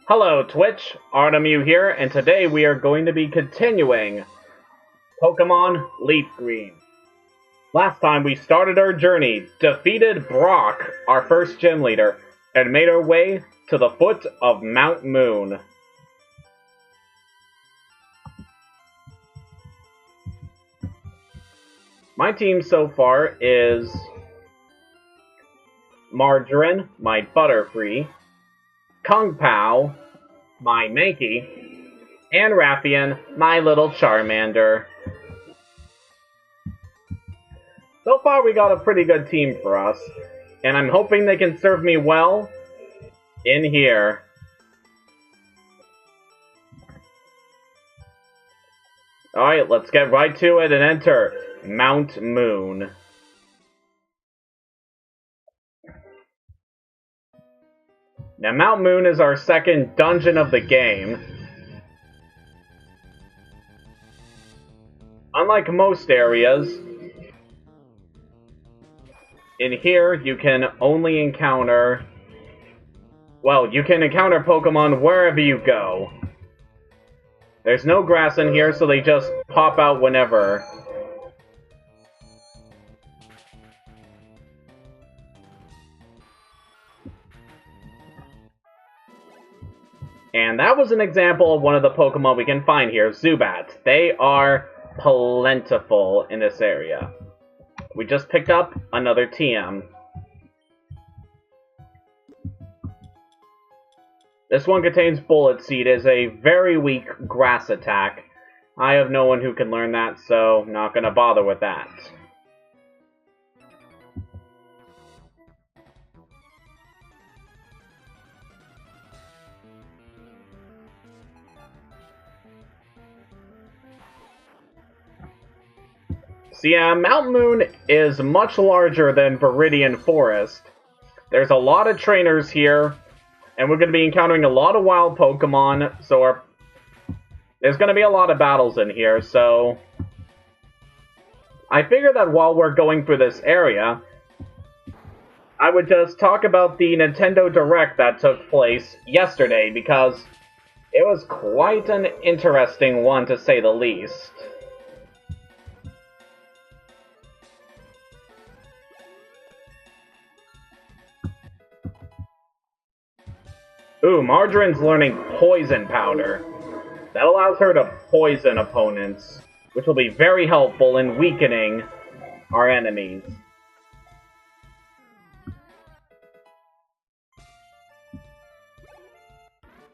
Hello Twitch, Artemu here, and today we are going to be continuing Pokémon LeafGreen. Last time we started our journey, defeated Brock, our first gym leader, and made our way to the foot of Mount Moon. My team so far is Margarine, my Butterfree, Kung Pao, my Mankey, and Raffian, my little Charmander. So far we got a pretty good team for us, and I'm hoping they can serve me well in here. Alright, let's get right to it and enter Mount Moon. Now, Mount Moon is our second dungeon of the game. Unlike most areas, in here you can only encounter... well, you can encounter Pokemon wherever you go. There's no grass in here, so they just pop out whenever. And that was an example of one of the Pokemon we can find here, Zubats. They are plentiful in this area. We just picked up another TM. This one contains Bullet Seed. It is a very weak grass attack. I have no one who can learn that, so not gonna bother with that. So yeah, Mount Moon is much larger than Viridian Forest. There's a lot of trainers here, and we're going to be encountering a lot of wild Pokemon, so there's going to be a lot of battles in here, so... I figure that while we're going through this area, I would just talk about the Nintendo Direct that took place yesterday, because it was quite an interesting one, to say the least. Ooh, Margarine's learning Poison Powder. That allows her to poison opponents, which will be very helpful in weakening our enemies.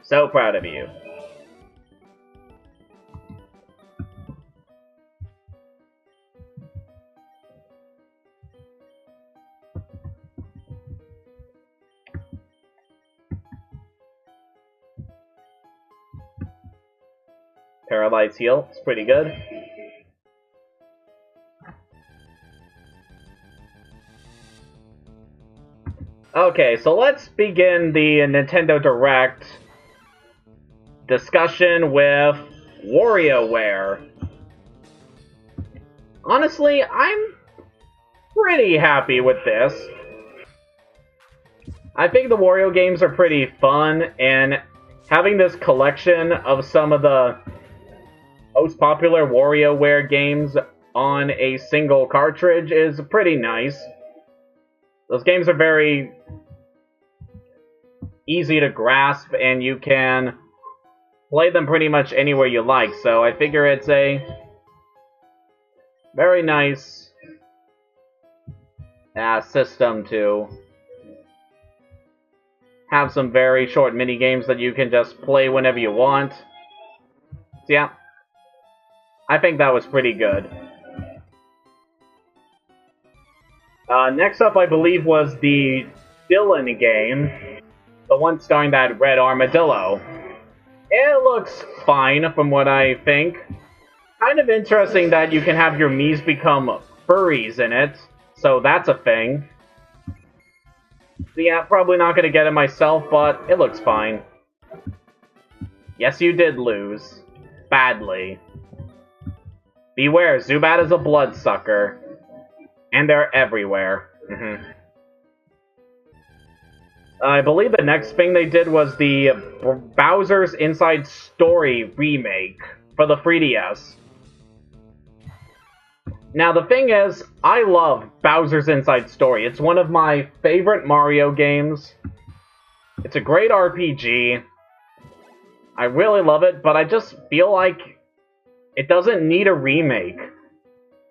So proud of you. Paralyze heal, it's pretty good. Okay, so let's begin the Nintendo Direct discussion with WarioWare. Honestly, I'm pretty happy with this. I think the Wario games are pretty fun, and having this collection of some of the most popular WarioWare games on a single cartridge is pretty nice. Those games are very easy to grasp, and you can play them pretty much anywhere you like, so I figure it's a very nice system to have some very short mini games that you can just play whenever you want. So yeah, I think that was pretty good. Next up, I believe, was the Dylan game. The one starring that red armadillo. It looks fine from what I think. Kind of interesting that you can have your Miis become furries in it. So that's a thing. So yeah, probably not going to get it myself, but it looks fine. Yes, you did lose. Badly. Beware, Zubat is a bloodsucker. And they're everywhere. I believe the next thing they did was the Bowser's Inside Story remake for the 3DS. Now, the thing is, I love Bowser's Inside Story. It's one of my favorite Mario games. It's a great RPG. I really love it, but I just feel like it doesn't need a remake.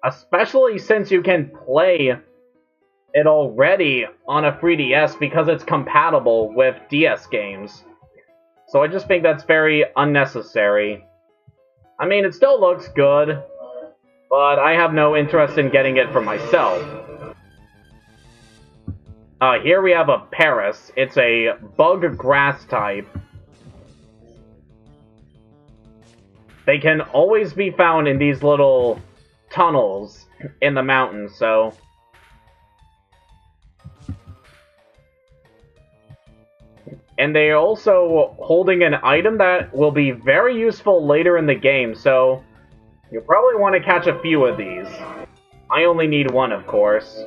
Especially since you can play it already on a 3DS because it's compatible with DS games. So I just think that's very unnecessary. I mean, it still looks good, but I have no interest in getting it for myself. Here we have a Paris. It's a bug grass type. They can always be found in these little tunnels in the mountains, so... And they are also holding an item that will be very useful later in the game, so... You'll probably want to catch a few of these. I only need one, of course.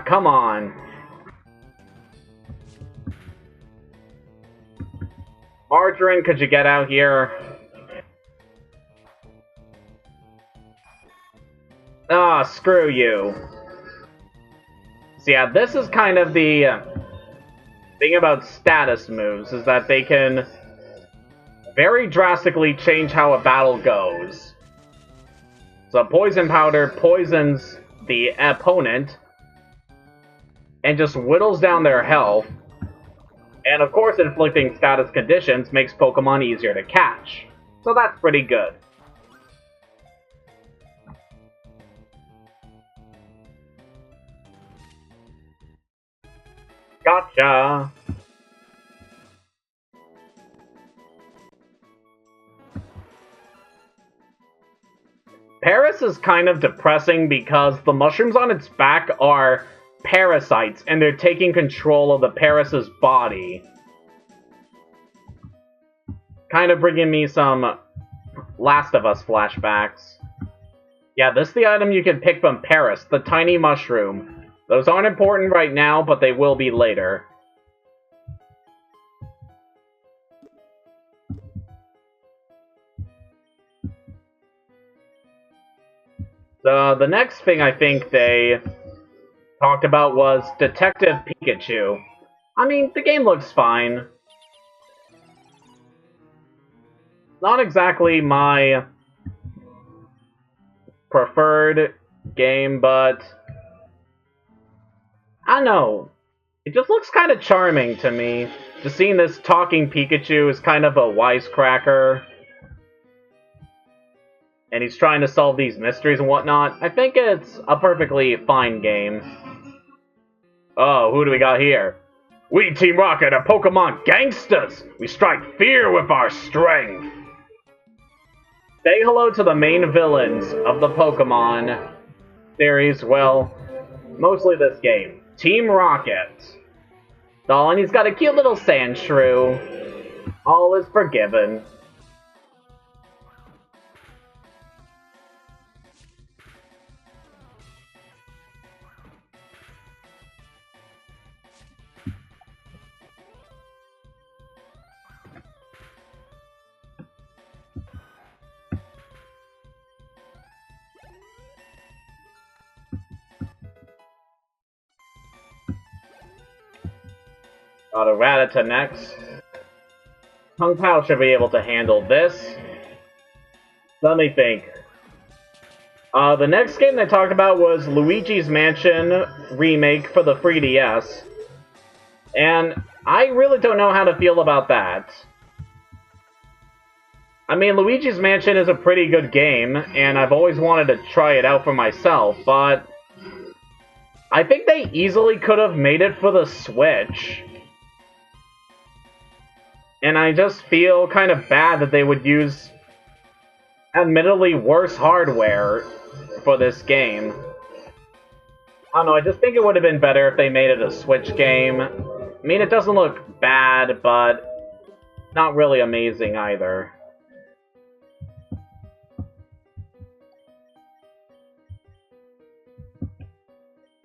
Come on. Margarine, could you get out here? Screw you. So yeah, this is kind of the thing about status moves, is that they can very drastically change how a battle goes. So Poison Powder poisons the opponent and just whittles down their health. And of course, inflicting status conditions makes Pokemon easier to catch. So that's pretty good. Gotcha! Paris is kind of depressing because the mushrooms on its back are parasites, and they're taking control of the Paris's body. Kind of bringing me some Last of Us flashbacks. Yeah, this is the item you can pick from Paris, the tiny mushroom. Those aren't important right now, but they will be later. The next thing I think they talked about was Detective Pikachu. I mean, the game looks fine. Not exactly my preferred game, but I don't know. It just looks kind of charming to me. Just seeing this talking Pikachu is kind of a wisecracker. And he's trying to solve these mysteries and whatnot. I think it's a perfectly fine game. Oh, who do we got here? We, Team Rocket, are Pokemon gangsters! We strike fear with our strength! Say hello to the main villains of the Pokemon series, well, mostly this game. Team Rocket. Oh, and he's got a cute little sand shrew. All is forgiven. Got a Rattata next. Kung Pao should be able to handle this. Let me think. The next game they talked about was Luigi's Mansion remake for the 3DS. And I really don't know how to feel about that. I mean, Luigi's Mansion is a pretty good game, and I've always wanted to try it out for myself, but I think they easily could have made it for the Switch. And I just feel kind of bad that they would use admittedly worse hardware for this game. I don't know, I just think it would have been better if they made it a Switch game. I mean, it doesn't look bad, but not really amazing either.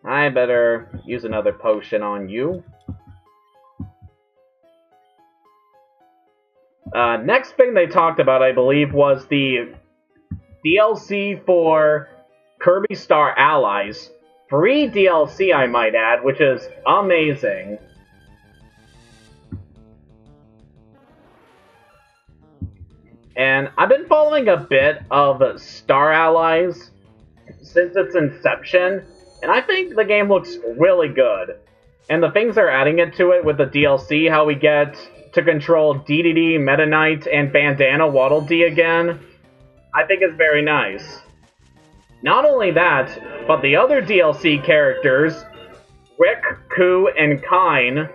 I better use another potion on you. Next thing they talked about, I believe, was the DLC for Kirby Star Allies. Free DLC, I might add, which is amazing. And I've been following a bit of Star Allies since its inception, and I think the game looks really good. And the things they're adding into it with the DLC, how we get to control DDD, Meta Knight, and Bandana Waddle Dee again, I think is very nice. Not only that, but the other DLC characters, Rick, Ku, and Kine,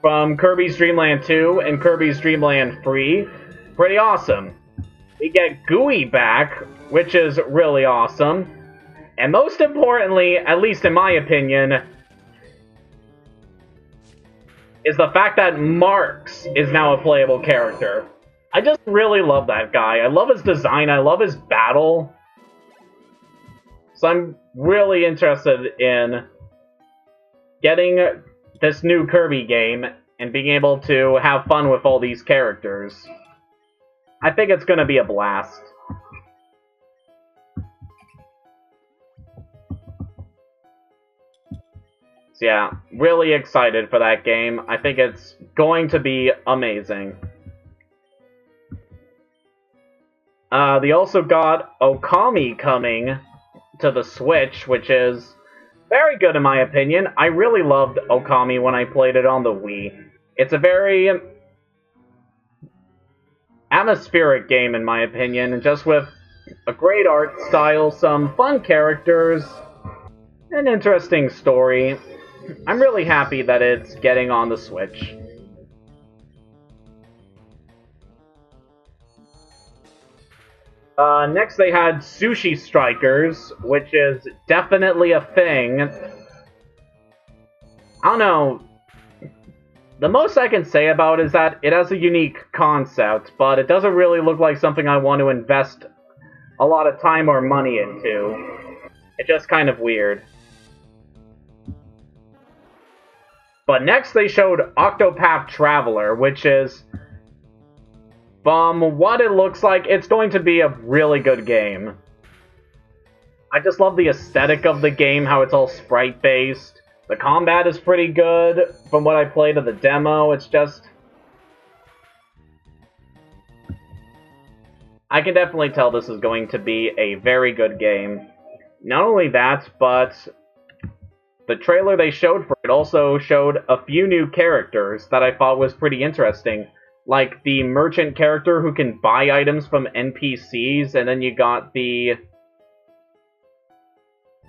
from Kirby's Dream Land 2 and Kirby's Dream Land 3, pretty awesome. We get Gooey back, which is really awesome. And most importantly, at least in my opinion, is the fact that Marx is now a playable character. I just really love that guy. I love his design, I love his battle. So I'm really interested in getting this new Kirby game and being able to have fun with all these characters. I think it's going to be a blast. So yeah, really excited for that game. I think it's going to be amazing. They also got Okami coming to the Switch, which is very good in my opinion. I really loved Okami when I played it on the Wii. It's a very atmospheric game in my opinion, and just with a great art style, some fun characters, an interesting story. I'm really happy that it's getting on the Switch. Next they had Sushi Strikers, which is definitely a thing. I don't know. The most I can say about it is that it has a unique concept, but it doesn't really look like something I want to invest a lot of time or money into. It's just kind of weird. But next they showed Octopath Traveler, which is, from what it looks like, it's going to be a really good game. I just love the aesthetic of the game, how it's all sprite-based. The combat is pretty good from what I played of the demo. It's just, I can definitely tell this is going to be a very good game. Not only that, but the trailer they showed for it also showed a few new characters that I thought was pretty interesting. Like the merchant character who can buy items from NPCs, and then you got the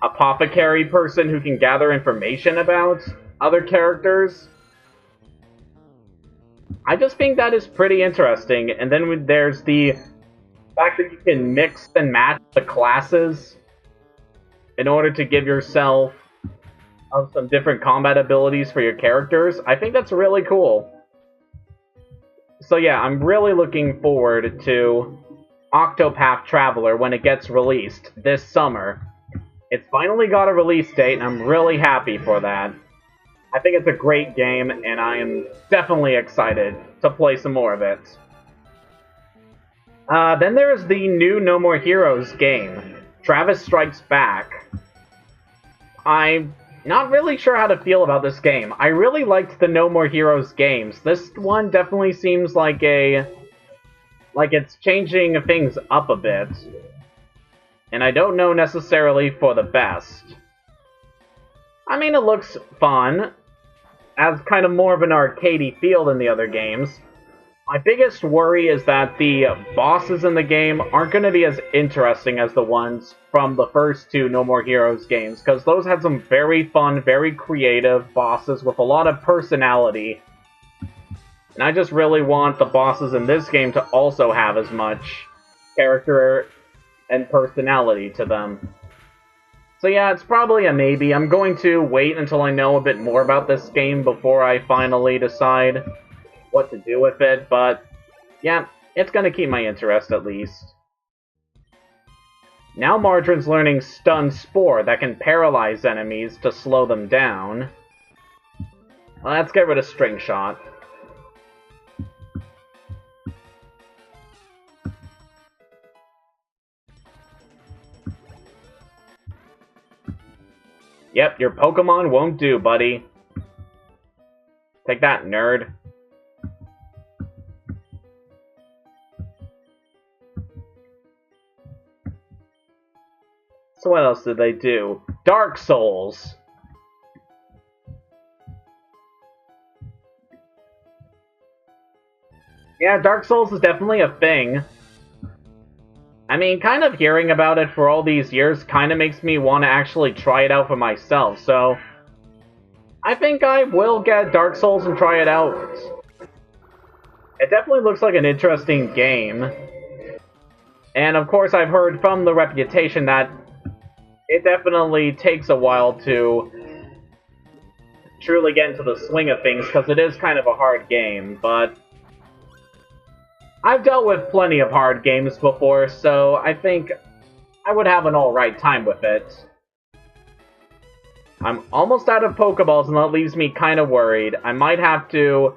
apothecary person who can gather information about other characters. I just think that is pretty interesting. And then there's the fact that you can mix and match the classes in order to give yourself some different combat abilities for your characters. I think that's really cool. So yeah, I'm really looking forward to Octopath Traveler when it gets released this summer. It's finally got a release date, and I'm really happy for that. I think it's a great game, and I am definitely excited to play some more of it. Then there's the new No More Heroes game, Travis Strikes Back. I'm not really sure how to feel about this game. I really liked the No More Heroes games. This one definitely seems like it's changing things up a bit. And I don't know necessarily for the best. I mean, it looks fun, as kind of more of an arcadey feel than the other games. My biggest worry is that the bosses in the game aren't going to be as interesting as the ones from the first two No More Heroes games, because those had some very fun, very creative bosses with a lot of personality. And I just really want the bosses in this game to also have as much character and personality to them. So yeah, it's probably a maybe. I'm going to wait until I know a bit more about this game before I finally decide what to do with it, but yeah, it's gonna keep my interest at least. Now Margarine's learning Stun Spore that can paralyze enemies to slow them down. Let's get rid of String Shot. Yep, your Pokemon won't do, buddy. Take that, nerd. So what else did they do? Dark Souls! Yeah, Dark Souls is definitely a thing. I mean, kind of hearing about it for all these years kind of makes me want to actually try it out for myself, so I think I will get Dark Souls and try it out. It definitely looks like an interesting game. And of course, I've heard from the reputation that it definitely takes a while to truly get into the swing of things, because it is kind of a hard game, but I've dealt with plenty of hard games before, so I think I would have an alright time with it. I'm almost out of Pokeballs, and that leaves me kind of worried. I might have to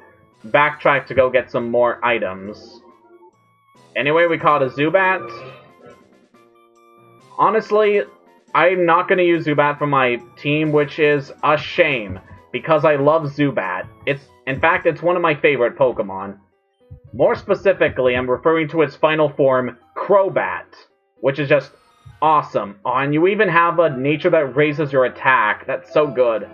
backtrack to go get some more items. Anyway, we caught a Zubat. Honestly, I'm not going to use Zubat for my team, which is a shame, because I love Zubat. In fact, it's one of my favorite Pokemon. More specifically, I'm referring to its final form, Crobat, which is just awesome. Oh, and you even have a nature that raises your attack. That's so good.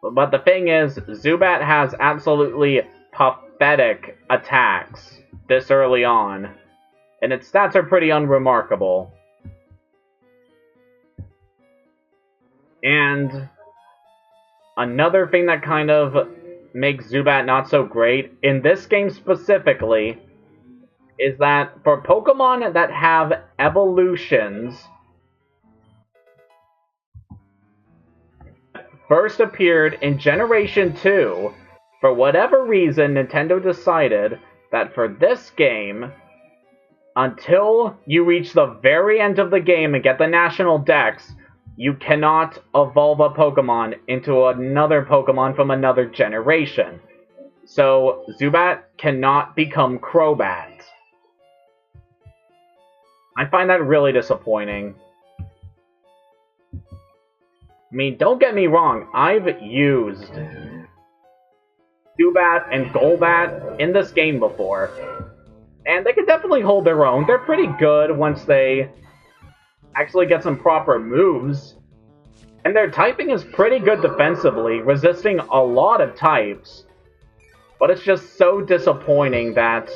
But the thing is, Zubat has absolutely pathetic attacks this early on, and its stats are pretty unremarkable. And another thing that kind of makes Zubat not so great, in this game specifically, is that for Pokemon that have evolutions, first appeared in Generation 2, for whatever reason, Nintendo decided that for this game, until you reach the very end of the game and get the National Dex, you cannot evolve a Pokemon into another Pokemon from another generation. So, Zubat cannot become Crobat. I find that really disappointing. I mean, don't get me wrong, I've used Zubat and Golbat in this game before, and they can definitely hold their own. They're pretty good once they actually get some proper moves, and their typing is pretty good defensively, resisting a lot of types, but it's just so disappointing that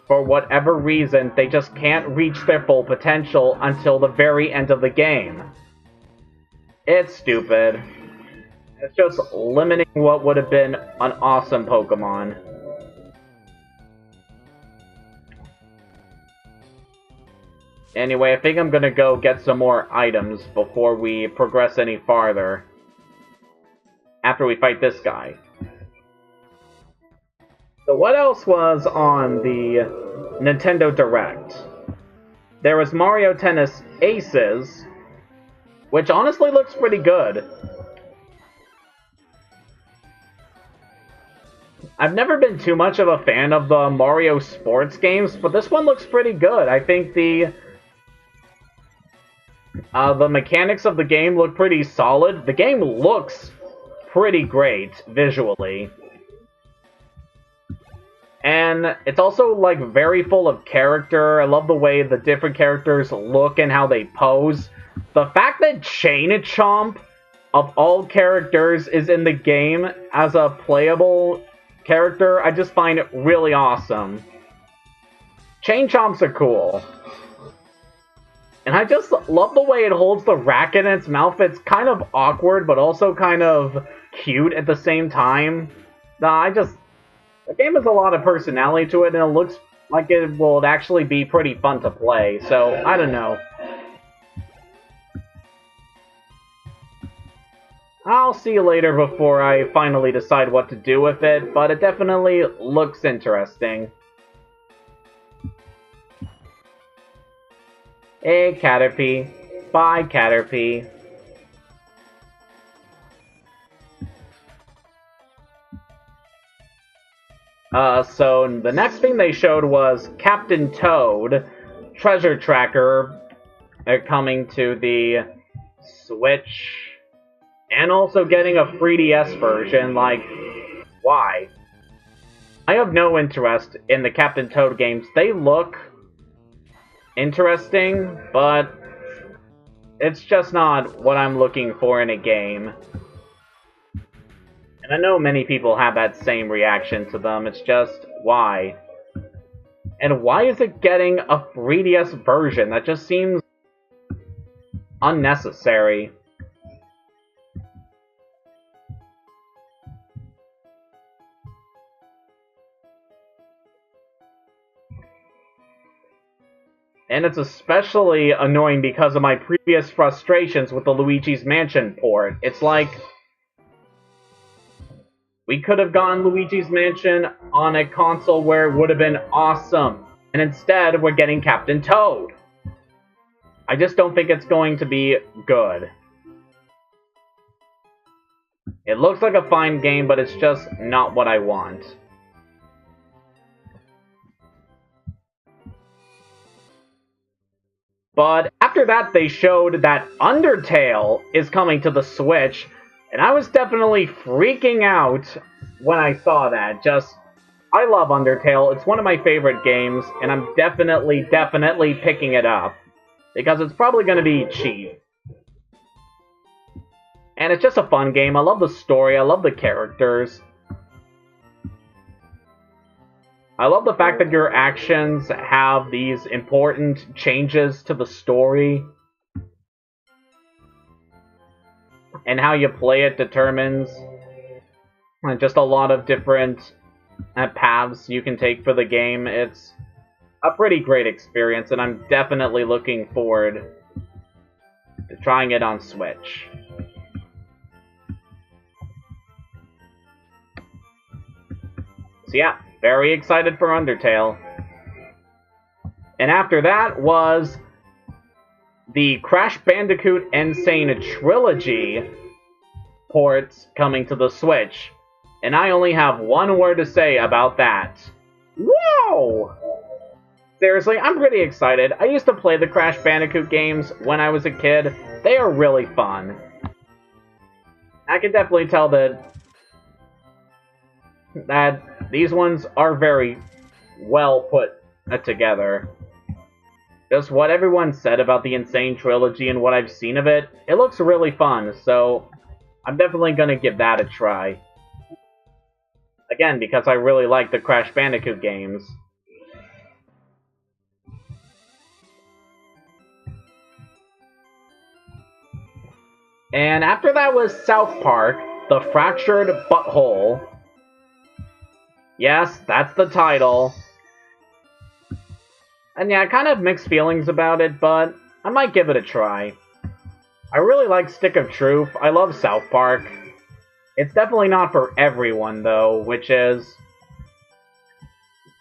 for whatever reason they just can't reach their full potential until the very end of the game. It's stupid. It's just limiting what would have been an awesome Pokemon. Anyway, I think I'm gonna go get some more items before we progress any farther. After we fight this guy. So what else was on the Nintendo Direct? There was Mario Tennis Aces, which honestly looks pretty good. I've never been too much of a fan of the Mario sports games, but this one looks pretty good. I think the mechanics of the game look pretty solid. The game looks pretty great visually. And it's also, like, very full of character. I love the way the different characters look and how they pose. The fact that Chain-Chomp, of all characters, is in the game as a playable character, I just find it really awesome. Chain-Chomps are cool. And I just love the way it holds the racket in its mouth. It's kind of awkward, but also kind of cute at the same time. The game has a lot of personality to it, and it looks like it will actually be pretty fun to play, so I don't know. I'll see you later before I finally decide what to do with it, but it definitely looks interesting. Hey, Caterpie. Bye, Caterpie. So the next thing they showed was Captain Toad, Treasure Tracker, coming to the Switch, and also getting a 3DS version. Like, why? I have no interest in the Captain Toad games. They look interesting, but it's just not what I'm looking for in a game. And I know many people have that same reaction to them. It's just, why? And why is it getting a 3DS version? That just seems unnecessary. And it's especially annoying because of my previous frustrations with the Luigi's Mansion port. It's like, we could have gotten Luigi's Mansion on a console where it would have been awesome. And instead, we're getting Captain Toad. I just don't think it's going to be good. It looks like a fine game, but it's just not what I want. But after that, they showed that Undertale is coming to the Switch, and I was definitely freaking out when I saw that. I love Undertale. It's one of my favorite games, and I'm definitely picking it up. Because it's probably going to be cheap. And it's just a fun game. I love the story. I love the characters. I love the fact that your actions have these important changes to the story. And how you play it determines just a lot of different paths you can take for the game. It's a pretty great experience, and I'm definitely looking forward to trying it on Switch. So yeah, very excited for Undertale. And after that was the Crash Bandicoot N. Sane Trilogy ports coming to the Switch. And I only have one word to say about that. Whoa! Seriously, I'm pretty excited. I used to play the Crash Bandicoot games when I was a kid. They are really fun. I can definitely tell that these ones are very well put together. Just what everyone said about the Insane Trilogy and what I've seen of it, it looks really fun, so I'm definitely gonna give that a try. Again, because I really like the Crash Bandicoot games. And after that was South Park, The Fractured Butthole. Yes, that's the title. And yeah, I kind of have mixed feelings about it, but I might give it a try. I really like Stick of Truth. I love South Park. It's definitely not for everyone, though, which is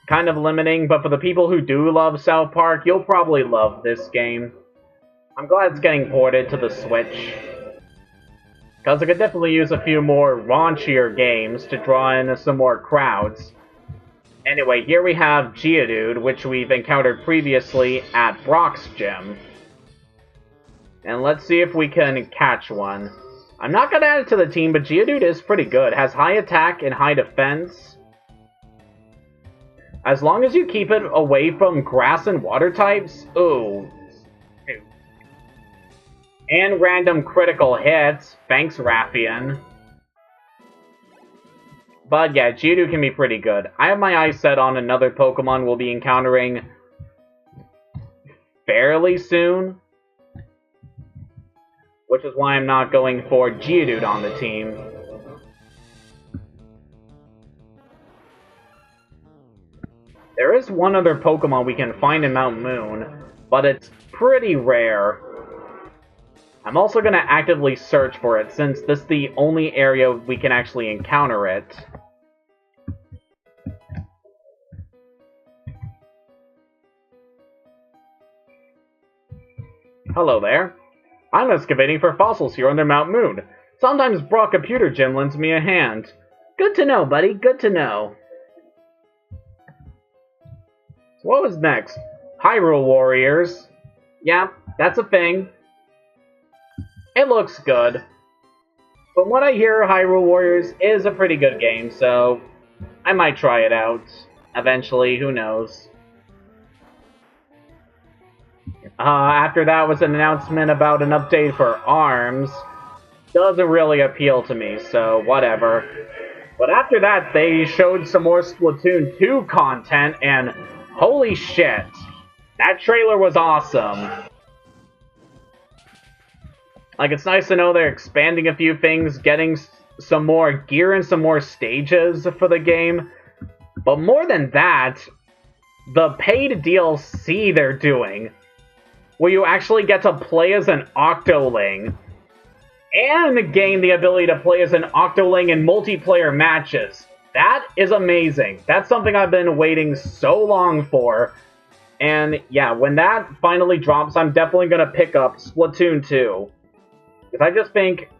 kind of limiting, but for the people who do love South Park, you'll probably love this game. I'm glad it's getting ported to the Switch, because I could definitely use a few more raunchier games to draw in some more crowds. Anyway, here we have Geodude, which we've encountered previously at Brock's gym. And let's see if we can catch one. I'm not gonna add it to the team, but Geodude is pretty good. Has high attack and high defense. As long as you keep it away from grass and water types, ooh. And random critical hits. Thanks, Raffian. But yeah, Geodude can be pretty good. I have my eyes set on another Pokemon we'll be encountering fairly soon. Which is why I'm not going for Geodude on the team. There is one other Pokemon we can find in Mount Moon, but it's pretty rare. I'm also going to actively search for it, since this is the only area we can actually encounter it. Hello there. I'm excavating for fossils here under Mount Moon. Sometimes Brock Computer Gym lends me a hand. Good to know, buddy. Good to know. What was next? Hyrule Warriors. Yeah, that's a thing. It looks good. From what I hear, Hyrule Warriors is a pretty good game, so I might try it out. Eventually, who knows. After that was an announcement about an update for ARMS. Doesn't really appeal to me, so whatever. But after that, they showed some more Splatoon 2 content, and holy shit, that trailer was awesome. Like, it's nice to know they're expanding a few things, getting some more gear and some more stages for the game. But more than that, the paid DLC they're doing, where you actually get to play as an Octoling, and gain the ability to play as an Octoling in multiplayer matches. That is amazing. That's something I've been waiting so long for. And yeah, when that finally drops, I'm definitely going to pick up Splatoon 2. Because I just think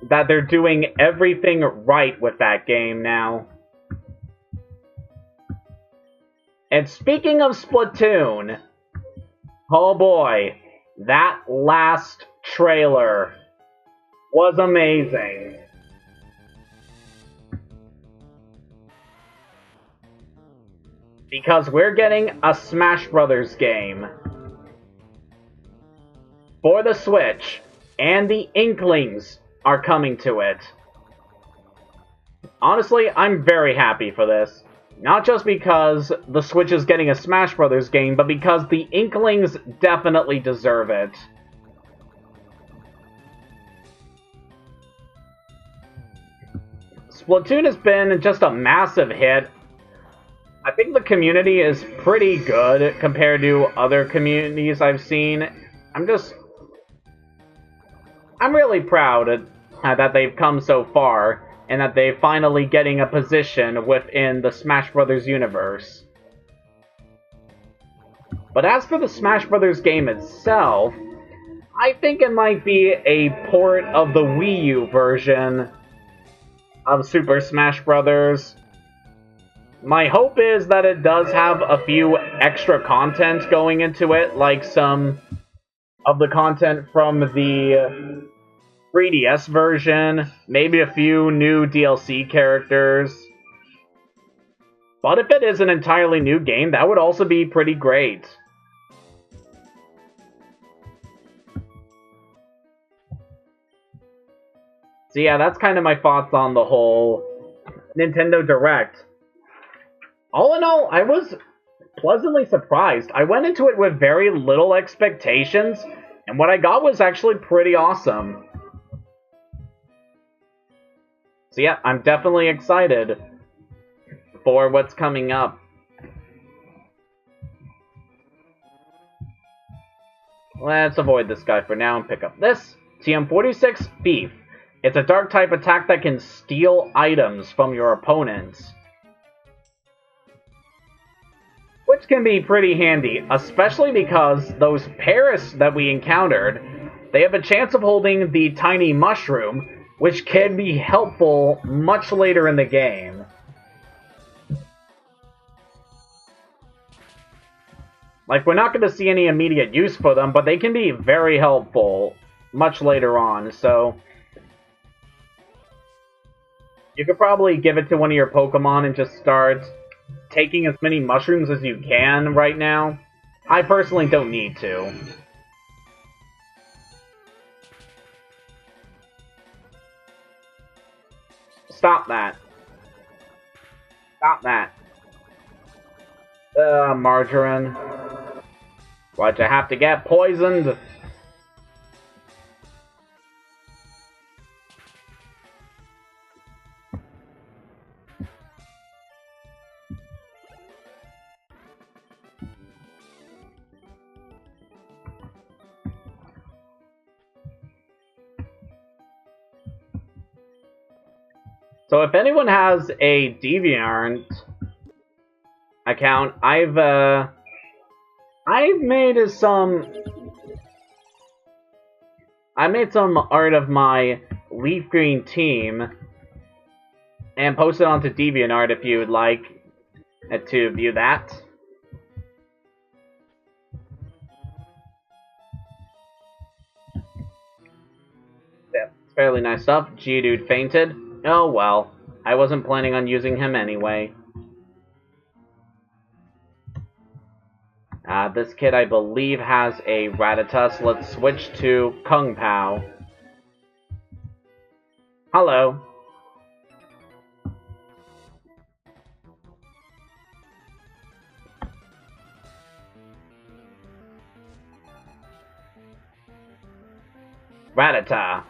that they're doing everything right with that game now. And speaking of Splatoon, oh boy, that last trailer was amazing. Because we're getting a Smash Brothers game for the Switch, and the Inklings are coming to it. Honestly, I'm very happy for this. Not just because the Switch is getting a Smash Brothers game, but because the Inklings definitely deserve it. Splatoon has been just a massive hit. I think the community is pretty good compared to other communities I've seen. I'm really proud that they've come so far, and that they're finally getting a position within the Smash Brothers universe. But as for the Smash Brothers game itself, I think it might be a port of the Wii U version of Super Smash Brothers. My hope is that it does have a few extra content going into it, like some of the content from the 3DS version, maybe a few new DLC characters. But if it is an entirely new game, that would also be pretty great. So yeah, that's kind of my thoughts on the whole Nintendo Direct. All in all, I was pleasantly surprised. I went into it with very little expectations, and what I got was actually pretty awesome. So yeah, I'm definitely excited for what's coming up. Let's avoid this guy for now and pick up this. TM46 Thief. It's a dark type attack that can steal items from your opponents, which can be pretty handy, especially because those Paris that we encountered, they have a chance of holding the tiny mushroom, which can be helpful much later in the game. Like, we're not going to see any immediate use for them, but they can be very helpful much later on, so you could probably give it to one of your Pokemon and just start taking as many mushrooms as you can right now. I personally don't need to. Stop that. Stop that. Margarine. Why'd you have to get poisoned? So if anyone has a DeviantArt account, I've made some I made some art of my LeafGreen team and posted onto DeviantArt if you would like to view that. Yeah, it's fairly nice stuff. Geodude fainted. Oh well, I wasn't planning on using him anyway. This kid, I believe, has a Rattata, so let's switch to Kung Pao. Hello. Rattata.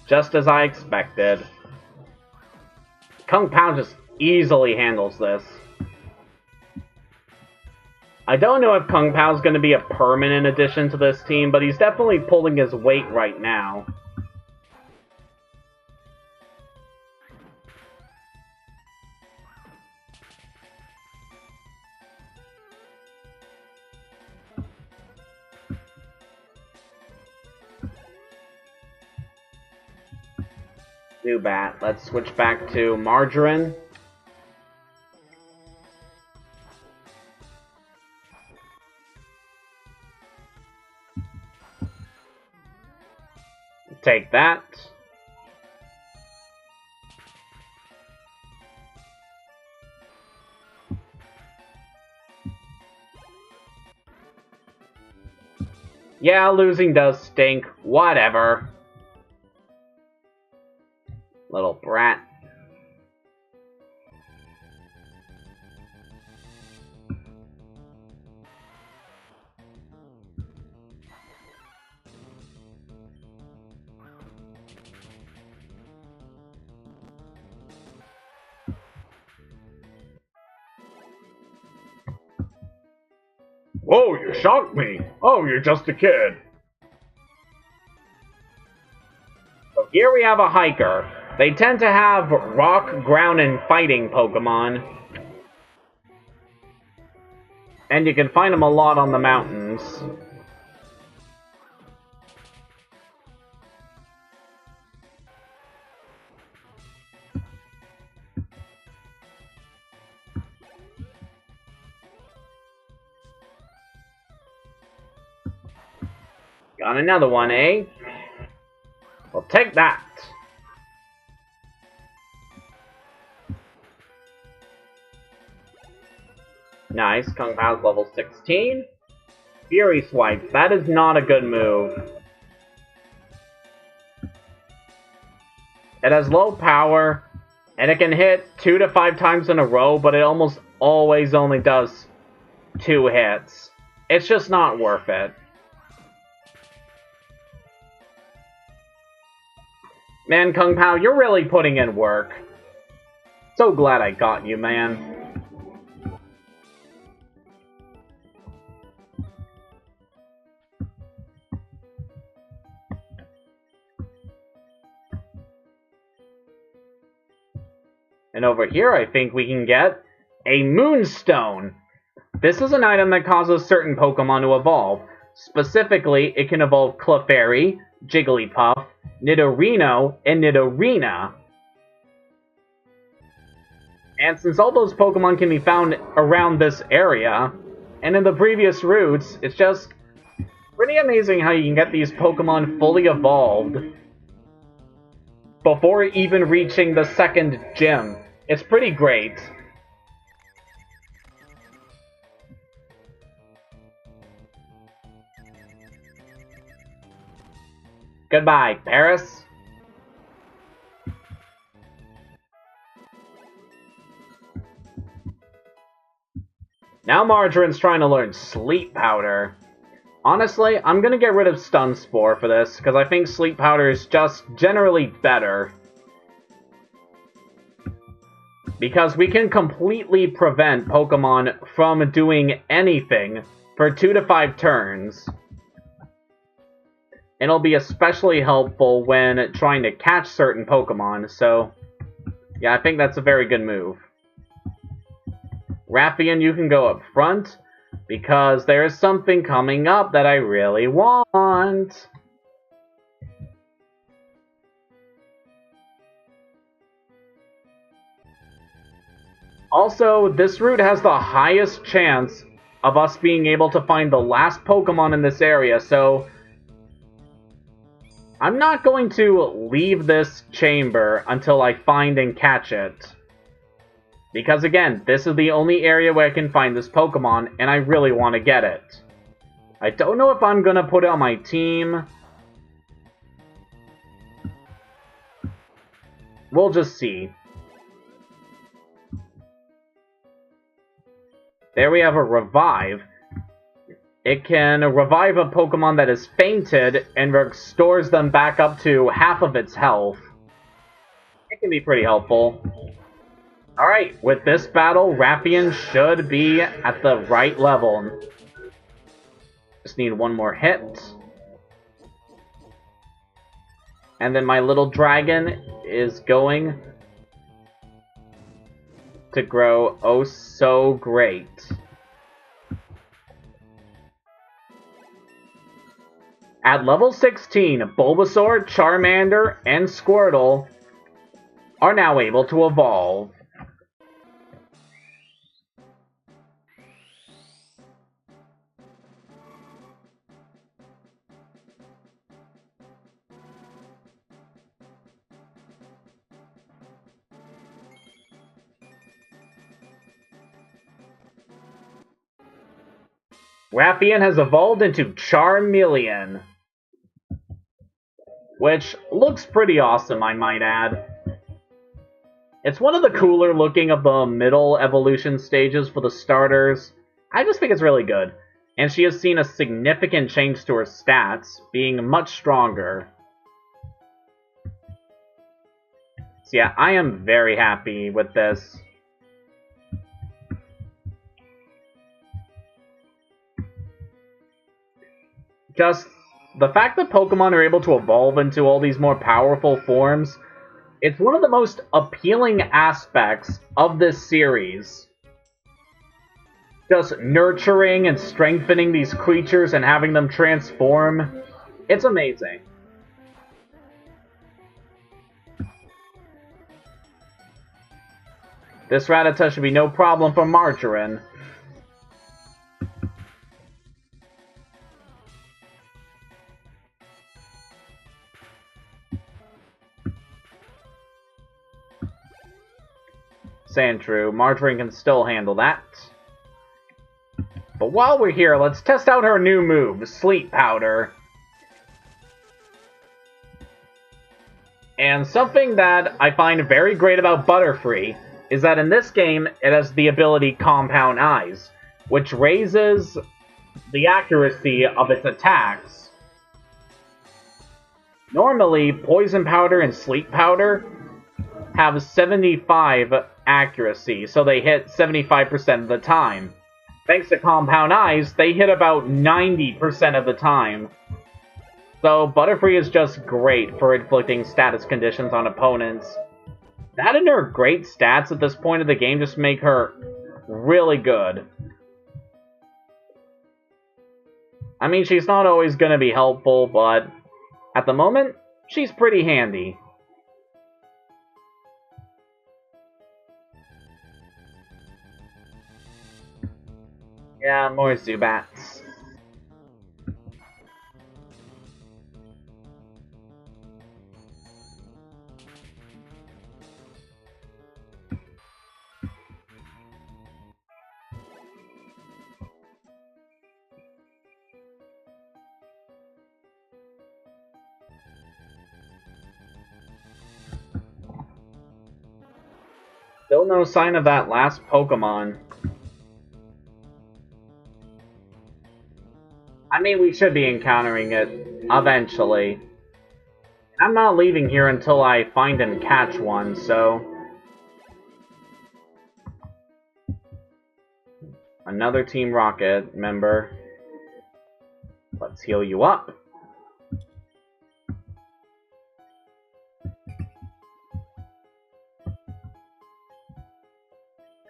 Just as I expected. Kung Pao just easily handles this. I don't know if Kung Pao is going to be a permanent addition to this team, but he's definitely pulling his weight right now. Zubat. Let's switch back to Margarine. Take that. Yeah, losing does stink. Whatever. Little brat. Whoa, you shocked me! Oh, you're just a kid. So here we have a hiker. They tend to have rock, ground, and fighting Pokemon. And you can find them a lot on the mountains. Got another one, eh? Well, take that! Nice, Kung Pao's level 16. Fury Swipes, that is not a good move. It has low power, and it can hit 2 to 5 times in a row, but it almost always only does 2 hits. It's just not worth it. Man, Kung Pao, you're really putting in work. So glad I got you, man. And over here, I think we can get a Moonstone. This is an item that causes certain Pokemon to evolve. Specifically, it can evolve Clefairy, Jigglypuff, Nidorino, and Nidorina. And since all those Pokemon can be found around this area, and in the previous routes, it's just pretty amazing how you can get these Pokemon fully evolved before even reaching the second gym. It's pretty great. Goodbye, Paris. Now Margarine's trying to learn Sleep Powder. Honestly, I'm gonna get rid of Stun Spore for this, because I think Sleep Powder is just generally better. Because we can completely prevent Pokemon from doing anything for 2 to 5 turns. And it'll be especially helpful when trying to catch certain Pokemon, so yeah, I think that's a very good move. Raffian, you can go up front. because there's something coming up that I really want. Also, this route has the highest chance of us being able to find the last Pokemon in this area, so I'm not going to leave this chamber until I find and catch it. Because again, this is the only area where I can find this Pokemon, and I really want to get it. I don't know if I'm going to put it on my team. We'll just see. There we have a Revive. It can revive a Pokemon that is fainted and restores them back up to half of its health. It can be pretty helpful. Alright, with this battle, Raffian should be at the right level. Just need one more hit. And then my little dragon is going to grow oh so great. At level 16, Bulbasaur, Charmander, and Squirtle are now able to evolve. Raffian has evolved into Charmeleon, which looks pretty awesome, I might add. It's one of the cooler looking of the middle evolution stages for the starters. I just think it's really good. And she has seen a significant change to her stats, being much stronger. So yeah, I am very happy with this. Just the fact that Pokemon are able to evolve into all these more powerful forms, it's one of the most appealing aspects of this series. Just nurturing and strengthening these creatures and having them transform. It's amazing. This Rattata should be no problem for Margarine. Sandshrew, Margarine can still handle that. But while we're here, let's test out her new move, Sleep Powder. And something that I find very great about Butterfree is that in this game, it has the ability Compound Eyes, which raises the accuracy of its attacks. Normally, Poison Powder and Sleep Powder have 75 accuracy, so they hit 75% of the time. Thanks to Compound Eyes, they hit about 90% of the time. So Butterfree is just great for inflicting status conditions on opponents. That and her great stats at this point of the game just make her really good. I mean, she's not always going to be helpful, but at the moment, she's pretty handy. Yeah, more Zubats. Still no sign of that last Pokemon. I mean, we should be encountering it eventually. I'm not leaving here until I find and catch one, so... Another Team Rocket member. Let's heal you up.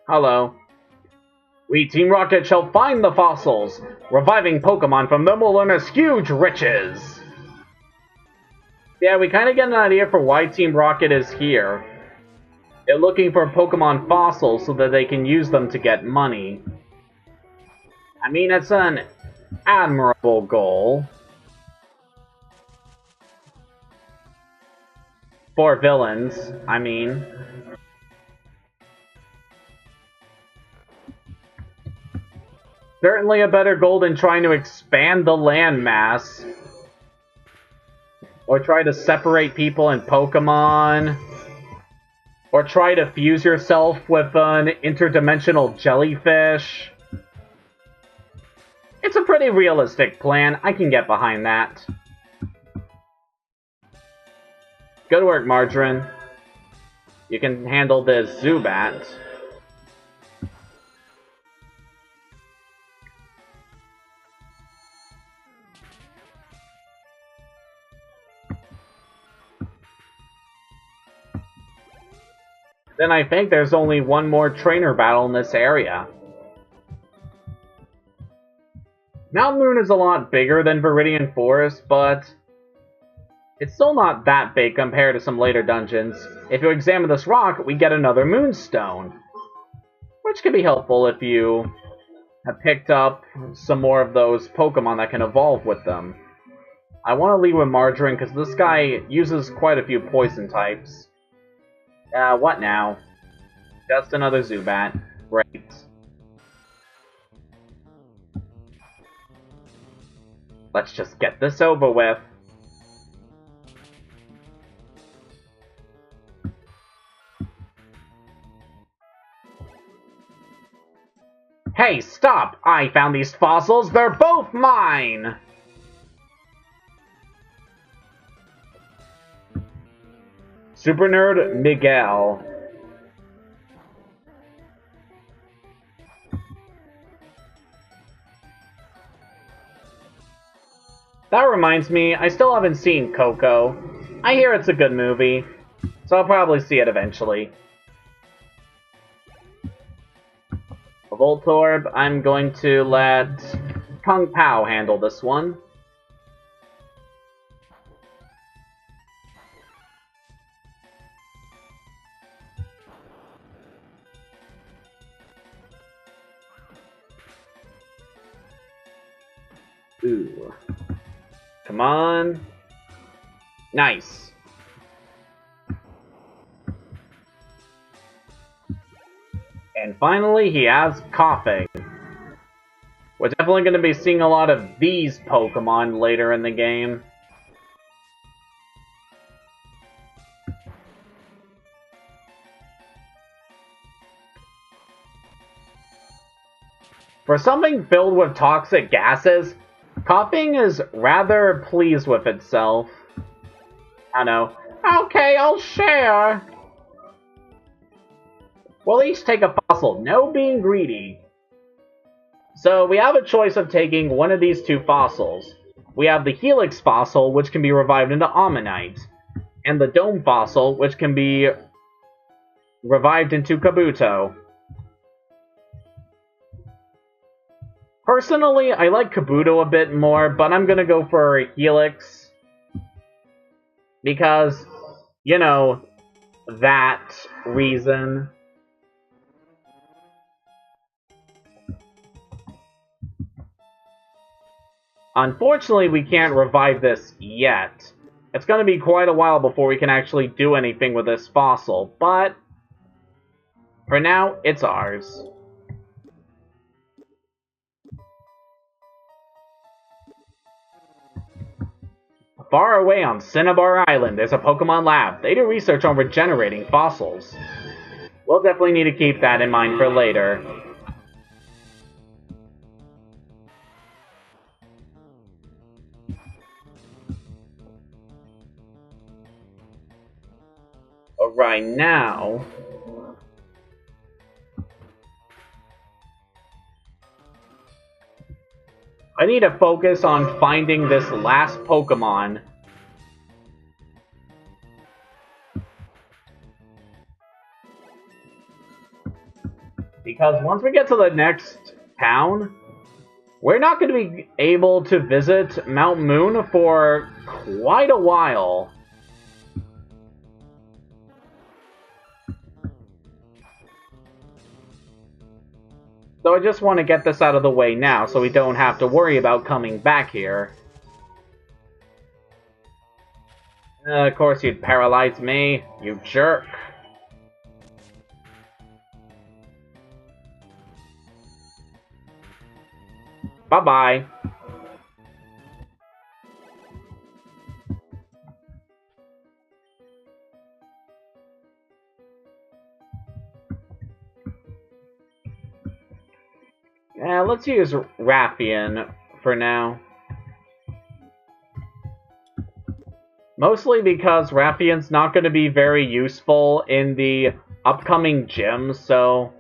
Hello. We, Team Rocket, shall find the fossils. Reviving Pokémon from them will earn us huge riches. Yeah, we kind of get an idea for why Team Rocket is here. They're looking for Pokémon fossils so that they can use them to get money. I mean, it's an admirable goal. For villains, I mean. Certainly a better goal than trying to expand the landmass. Or try to separate people in Pokémon. Or try to fuse yourself with an interdimensional jellyfish. It's a pretty realistic plan. I can get behind that. Good work, Margarine. You can handle this Zubat. Then I think there's only one more trainer battle in this area. Mount Moon is a lot bigger than Viridian Forest, but it's still not that big compared to some later dungeons. If you examine this rock, we get another Moonstone, which can be helpful if you have picked up some more of those Pokemon that can evolve with them. I want to leave with Margarine because this guy uses quite a few poison types. What now? Just another Zubat. Great. Let's just get this over with. Hey, stop! I found these fossils! They're both mine! Super Nerd Miguel. That reminds me, I still haven't seen Coco. I hear it's a good movie, so I'll probably see it eventually. A Voltorb, I'm going to let Kung Pao handle this one. Ooh. Come on. Nice. And finally, he has coughing. We're definitely going to be seeing a lot of these Pokemon later in the game. For something filled with toxic gases, coughing is rather pleased with itself. I know. Okay, I'll share. We'll each take a fossil. No being greedy. So we have a choice of taking one of these two fossils. We have the Helix fossil, which can be revived into Ammonite, and the Dome fossil, which can be revived into Kabuto. Personally, I like Kabuto a bit more, but I'm gonna go for Helix. Because, you know, that reason. Unfortunately, we can't revive this yet. It's gonna be quite a while before we can actually do anything with this fossil, but for now, it's ours. Far away on Cinnabar Island, there's a Pokemon lab. They do research on regenerating fossils. We'll definitely need to keep that in mind for later. Alright, now I need to focus on finding this last Pokemon. Because once we get to the next town, we're not going to be able to visit Mount Moon for quite a while. So I just want to get this out of the way now so we don't have to worry about coming back here. Of course you'd paralyze me, you jerk. Bye-bye. Let's use Raffian for now. Mostly because Raffian's not going to be very useful in the upcoming gyms, so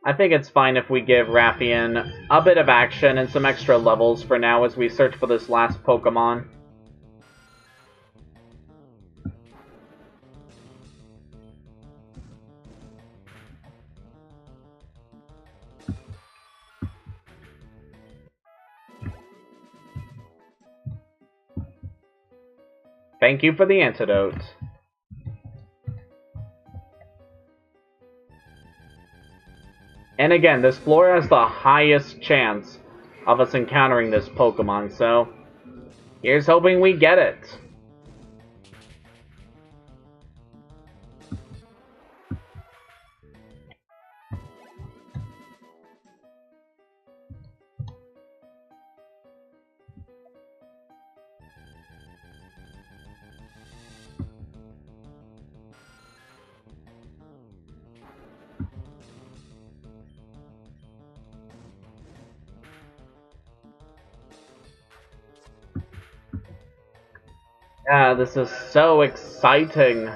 I think it's fine if we give Raffian a bit of action and some extra levels for now as we search for this last Pokemon. Thank you for the antidote. And again, this floor has the highest chance of us encountering this Pokemon, so here's hoping we get it. This is so exciting.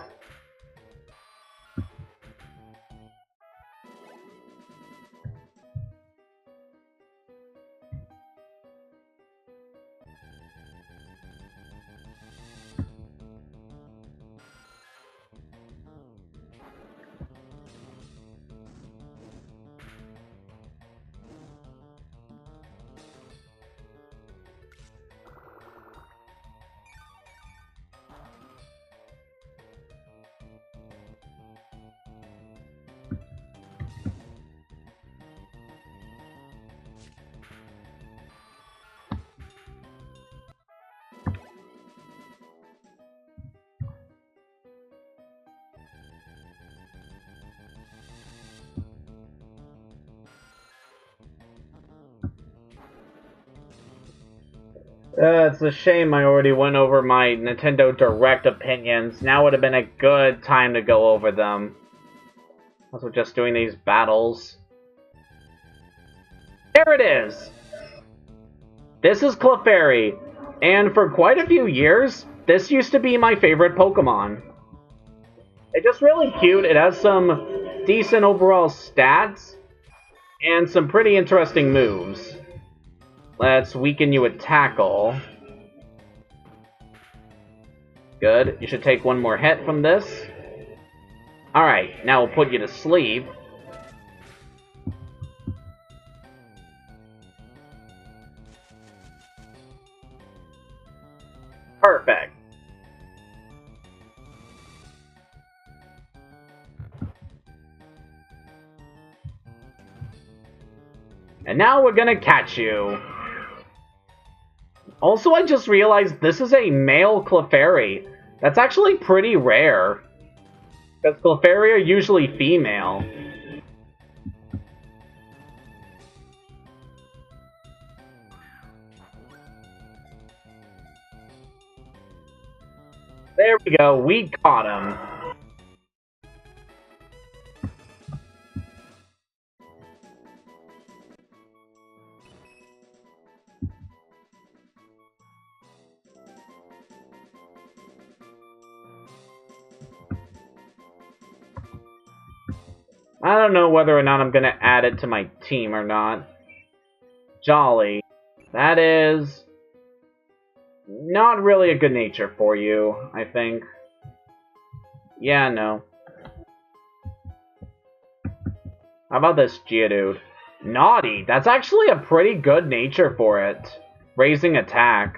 It's a shame I already went over my Nintendo Direct opinions. Now would have been a good time to go over them. As we're just doing these battles. There it is! This is Clefairy, and for quite a few years, this used to be my favorite Pokemon. It's just really cute, it has some decent overall stats, and some pretty interesting moves. Let's weaken you with Tackle. Good. You should take one more hit from this. Alright, now we'll put you to sleep. Perfect. And now we're gonna catch you. Also, I just realized this is a male Clefairy. That's actually pretty rare. Because Clefairy are usually female. There we go, we caught him. I don't know whether or not I'm gonna add it to my team or not. Jolly. That is not really a good nature for you, I think. Yeah, no. How about this Geodude? Naughty. That's actually a pretty good nature for it. Raising attack.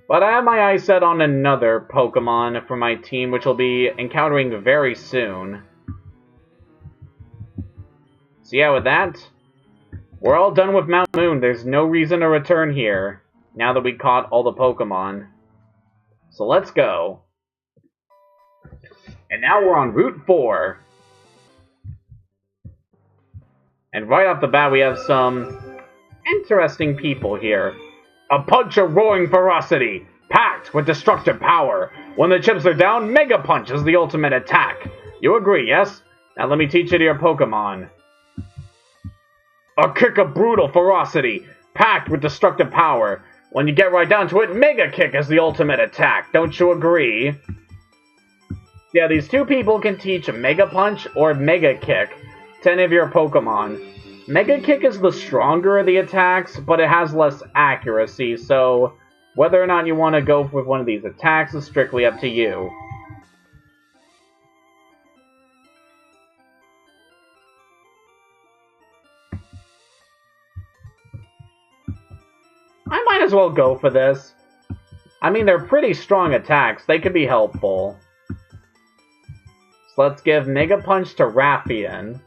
But I have my eyes set on another Pokemon for my team, which will be encountering very soon. So yeah, with that, we're all done with Mount Moon. There's no reason to return here, now that we caught all the Pokemon. So let's go. And now we're on Route 4. And right off the bat, we have some interesting people here. A punch of roaring ferocity, packed with destructive power. When the chips are down, Mega Punch is the ultimate attack. You agree, yes? Now let me teach you to your Pokemon. A kick of brutal ferocity, packed with destructive power. When you get right down to it, Mega Kick is the ultimate attack. Don't you agree? Yeah, these two people can teach Mega Punch or Mega Kick to any of your Pokemon. Mega Kick is the stronger of the attacks, but it has less accuracy, so whether or not you want to go with one of these attacks is strictly up to you. I might as well go for this. I mean, they're pretty strong attacks. They could be helpful. So let's give Mega Punch to Raffian.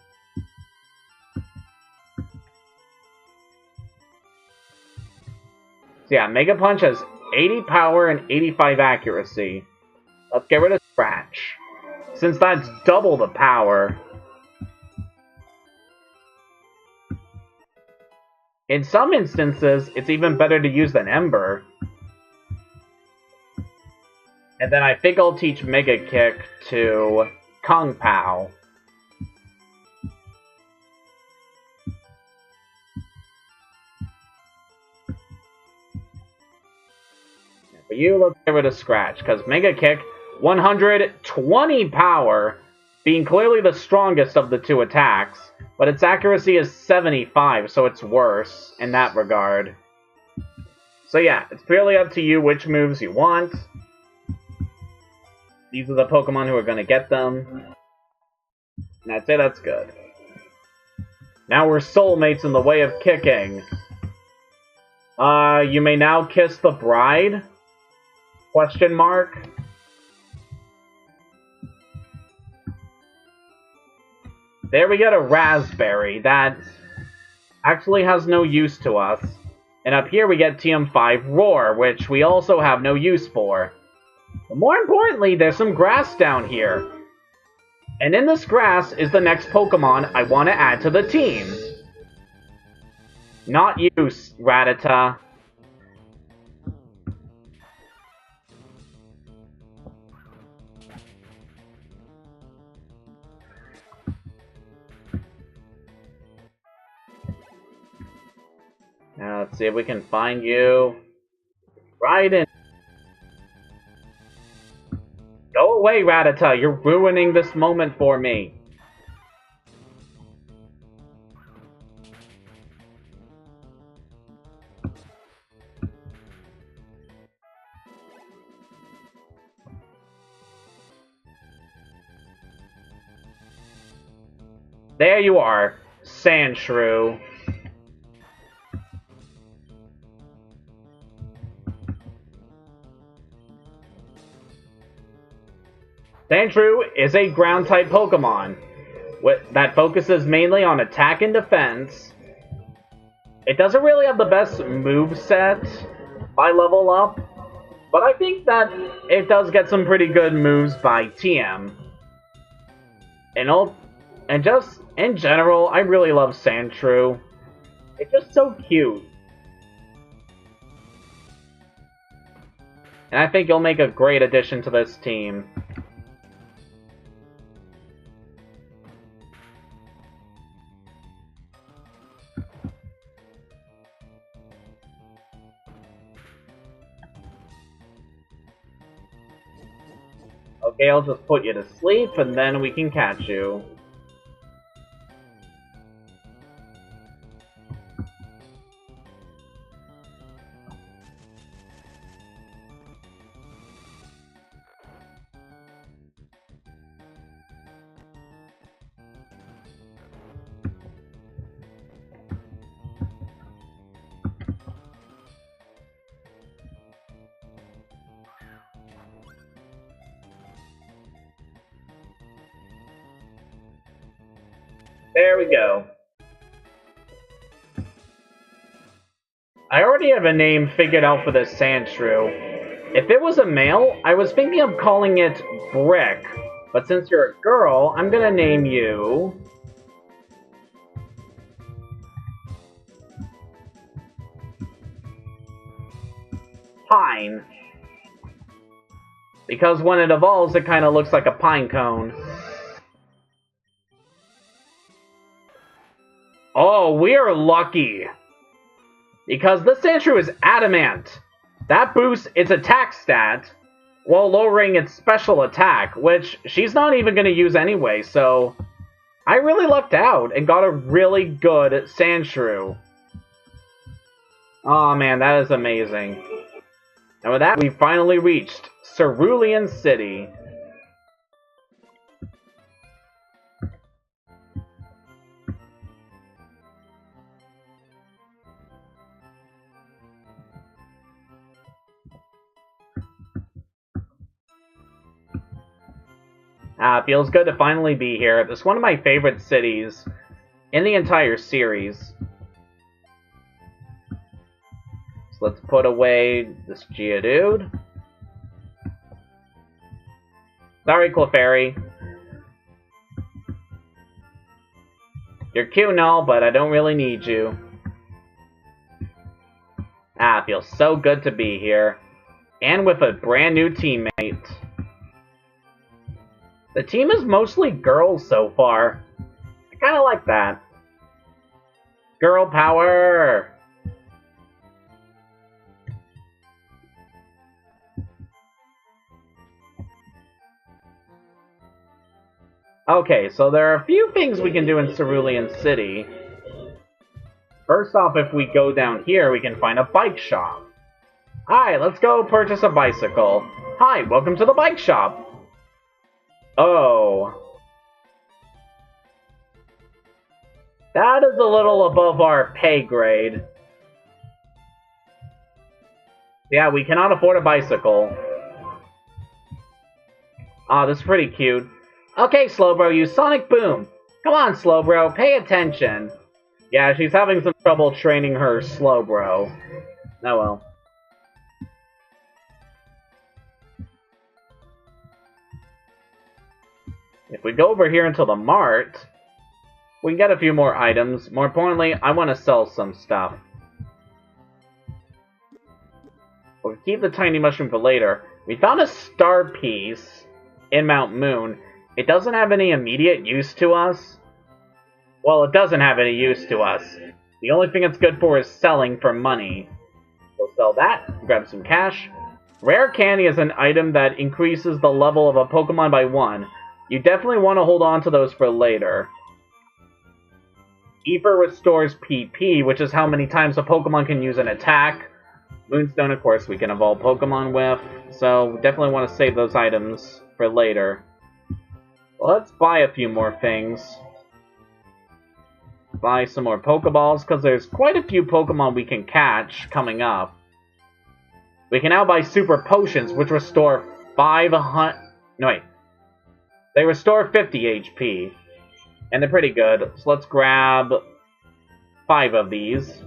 So yeah, Mega Punch has 80 power and 85 accuracy. Let's get rid of Scratch, since that's double the power. In some instances, it's even better to use than Ember. And then I think I'll teach Mega Kick to Kung Pao. For you, let's get rid of Scratch, because Mega Kick, 120 power, being clearly the strongest of the two attacks, but its accuracy is 75, so it's worse in that regard. So yeah, it's purely up to you which moves you want. These are the Pokemon who are going to get them. And I'd say that's good. Now we're soulmates in the way of kicking. You may now kiss the bride? Question mark. There we get a Raspberry that actually has no use to us. And up here we get TM5 Roar, which we also have no use for. But more importantly, there's some grass down here. And in this grass is the next Pokemon I want to add to the team. Not you, Rattata. Now let's see if we can find you. Right in. Go away, Rattata. You're ruining this moment for me. There you are, Sandshrew. Sandshrew is a ground-type Pokemon that focuses mainly on attack and defense. It doesn't really have the best moveset by level up, but I think that it does get some pretty good moves by TM. And just in general, I really love Sandshrew. It's just so cute. And I think you'll make a great addition to this team. Okay, I'll just put you to sleep, and then we can catch you. There we go. I already have a name figured out for this Sandshrew. If it was a male, I was thinking of calling it Brick. But since you're a girl, I'm gonna name you... Pine. Because when it evolves, it kind of looks like a pine cone. Oh, we are lucky. Because this Sandshrew is adamant. That boosts its attack stat, while lowering its special attack, which she's not even going to use anyway, so... I really lucked out and got a really good Sandshrew. Oh man, that is amazing. And with that, we finally reached Cerulean City. It feels good to finally be here. It's one of my favorite cities in the entire series. So let's put away this Geodude. Sorry, Clefairy. You're cute and all, but I don't really need you. It feels so good to be here. And with a brand new teammate. The team is mostly girls so far. I kinda like that. Girl power! Okay, so there are a few things we can do in Cerulean City. First off, if we go down here, we can find a bike shop. Alright, let's go purchase a bicycle. Hi, welcome to the bike shop. Oh. That is a little above our pay grade. Yeah, we cannot afford a bicycle. Aw, this is pretty cute. Okay, Slowbro, use Sonic Boom. Come on, Slowbro, pay attention. Yeah, she's having some trouble training her Slowbro. Oh well. If we go over here into the mart, we can get a few more items. More importantly, I want to sell some stuff. We'll keep the tiny mushroom for later. We found a star piece in Mount Moon. It doesn't have any immediate use to us. Well, it doesn't have any use to us. The only thing it's good for is selling for money. We'll sell that, grab some cash. Rare candy is an item that increases the level of a Pokemon by 1. You definitely want to hold on to those for later. Ether restores PP, which is how many times a Pokemon can use an attack. Moonstone, of course, we can evolve Pokemon with, so we definitely want to save those items for later. Well, let's buy a few more things. Buy some more Pokeballs, because there's quite a few Pokemon we can catch coming up. We can now buy Super Potions, which restore 500... No, wait. They restore 50 HP, and they're pretty good, so let's grab 5 of these.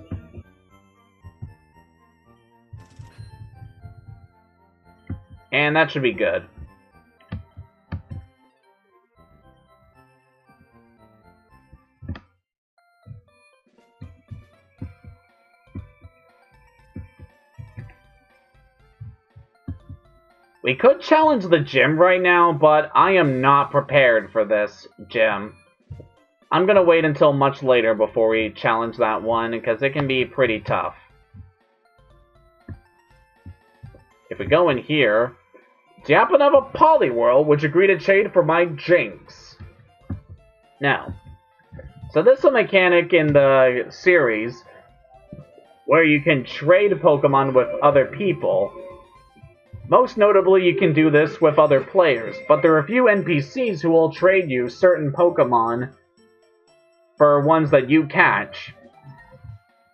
And that should be good. We could challenge the gym right now, but I am not prepared for this gym. I'm gonna wait until much later before we challenge that one, because it can be pretty tough. If we go in here, do you happen to have a Poliwhirl, which agreed to trade for my Jinx? Now, so this is a mechanic in the series where you can trade Pokemon with other people. Most notably, you can do this with other players, but there are a few NPCs who will trade you certain Pokemon for ones that you catch.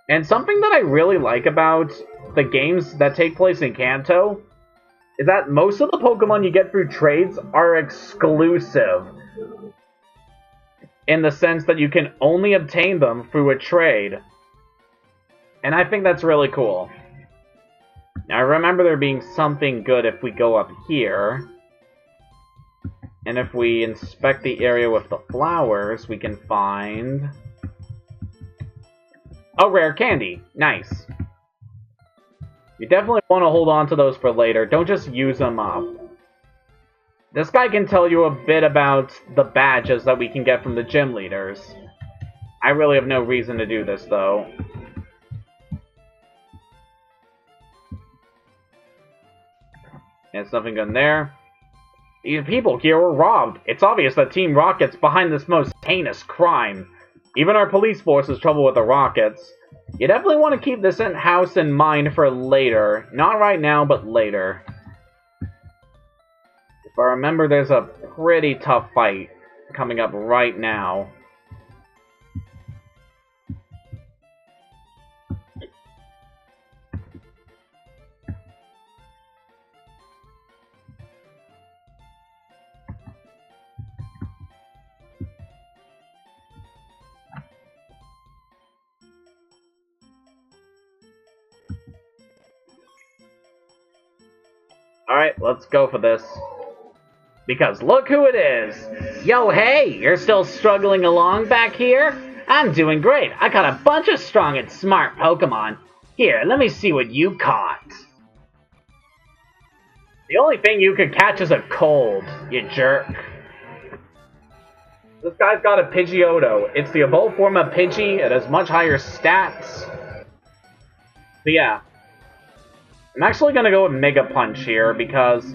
And something that I really like about the games that take place in Kanto is that most of the Pokemon you get through trades are exclusive. in the sense that you can only obtain them through a trade. And I think that's really cool. Now I remember there being something good if we go up here. And if we inspect the area with the flowers, we can find... a rare candy. Nice. You definitely want to hold on to those for later. Don't just use them up. This guy can tell you a bit about the badges that we can get from the gym leaders. I really have no reason to do this, though. There's nothing good in there. These people here were robbed. It's obvious that Team Rocket's behind this most heinous crime. Even our police force has trouble with the Rockets. You definitely want to keep this house in mind for later. Not right now, but later. If I remember, there's a pretty tough fight coming up right now. Alright, let's go for this. Because look who it is! Yo, hey! You're still struggling along back here? I'm doing great. I caught a bunch of strong and smart Pokémon. Here, let me see what you caught. The only thing you could catch is a cold, you jerk. This guy's got a Pidgeotto. It's the evolved form of Pidgey. It has much higher stats. But yeah. I'm actually gonna go with Mega Punch here because,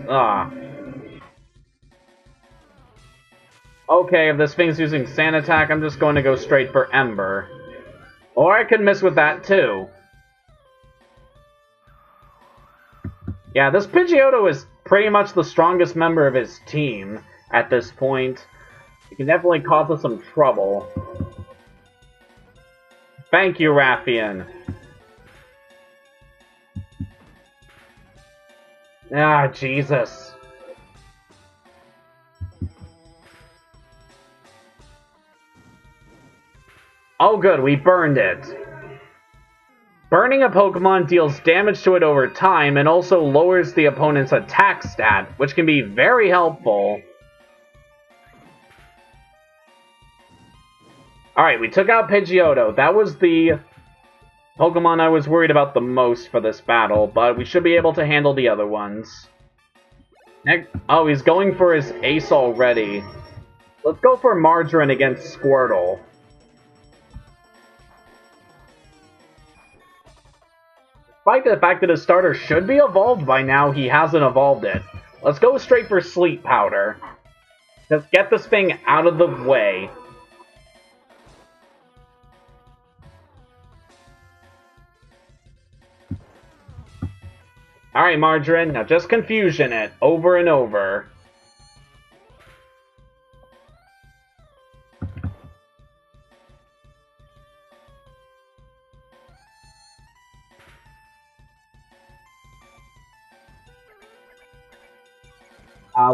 okay, if this thing's using Sand Attack, I'm just going to go straight for Ember. Or I could miss with that too. Yeah, this Pidgeotto is pretty much the strongest member of his team at this point. It can definitely cause us some trouble. Thank you, Raffian. Ah, Jesus. Oh good, we burned it. Burning a Pokemon deals damage to it over time and also lowers the opponent's attack stat, which can be very helpful. Alright, we took out Pidgeotto. That was the Pokemon I was worried about the most for this battle, but we should be able to handle the other ones. Next, oh, he's going for his ace already. Let's go for Margarine against Squirtle. Despite the fact that his starter should be evolved by now, he hasn't evolved it. Let's go straight for Sleep Powder. Just get this thing out of the way. Alright, Margarine, now just confusion it over and over.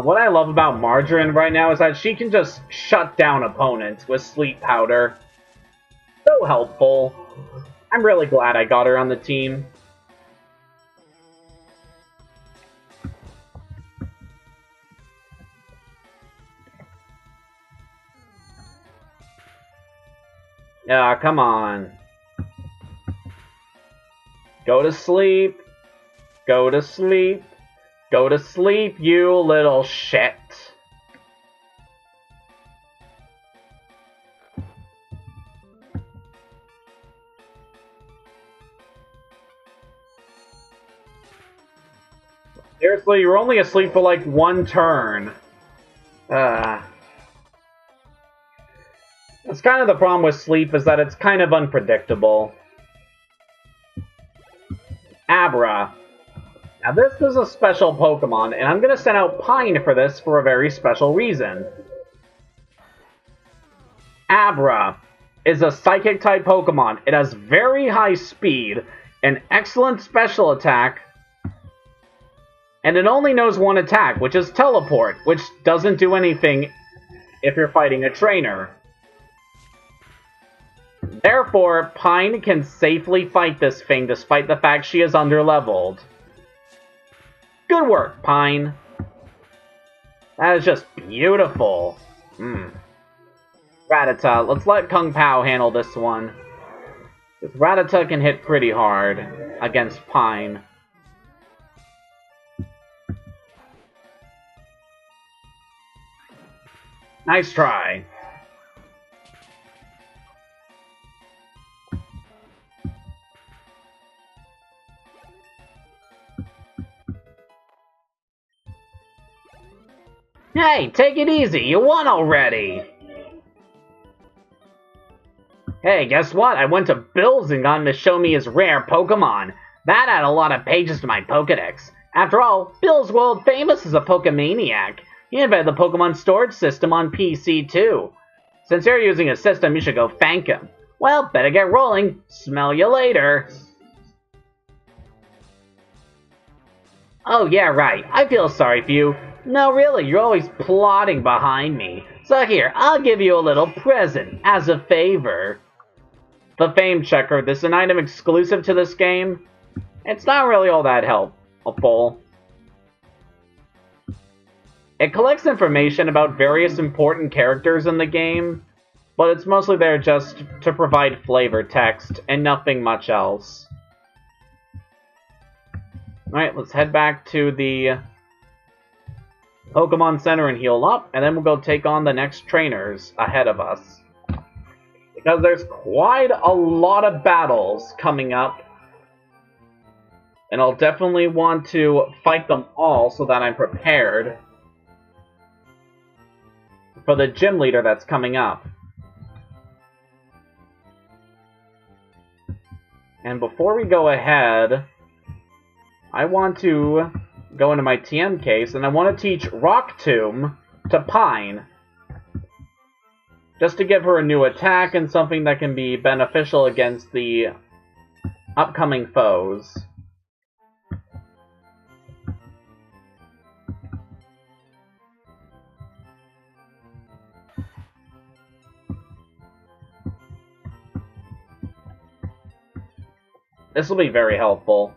What I love about Margarine right now is that she can just shut down opponents with Sleep Powder. So helpful. I'm really glad I got her on the team. Ah, come on. Go to sleep. Go to sleep. Go to sleep, you little shit. Seriously, you were only asleep for like one turn. That's kind of the problem with sleep, is that it's kind of unpredictable. Abra. Now this is a special Pokemon, and I'm going to send out Pine for this for a very special reason. Abra is a Psychic-type Pokemon. It has very high speed, an excellent special attack, and it only knows one attack, which is Teleport, which doesn't do anything if you're fighting a trainer. Therefore, Pine can safely fight this thing despite the fact she is underleveled. Good work, Pine. That is just beautiful. Rattata. Let's let Kung Pao handle this one. Because Rattata can hit pretty hard against Pine. Nice try. Hey, take it easy. You won already. Hey, guess what? I went to Bill's and got him to show me his rare Pokemon. That had a lot of pages to my Pokedex. After all, Bill's world famous as a Pokemaniac. He invented the Pokemon storage system on PC too. Since you're using his system, you should go thank him. Well, better get rolling. Smell you later. Oh yeah, right. I feel sorry for you. No, really, you're always plotting behind me. So here, I'll give you a little present, as a favor. The Fame Checker. This is an item exclusive to this game. It's not really all that helpful. It collects information about various important characters in the game, but it's mostly there just to provide flavor text, and nothing much else. Alright, let's head back to the Pokemon Center and heal up, and then we'll go take on the next trainers ahead of us. Because there's quite a lot of battles coming up, and I'll definitely want to fight them all so that I'm prepared for the gym leader that's coming up. And before we go ahead, I want to go into my TM case, and I want to teach Rock Tomb to Pine. Just to give her a new attack and something that can be beneficial against the upcoming foes. This will be very helpful.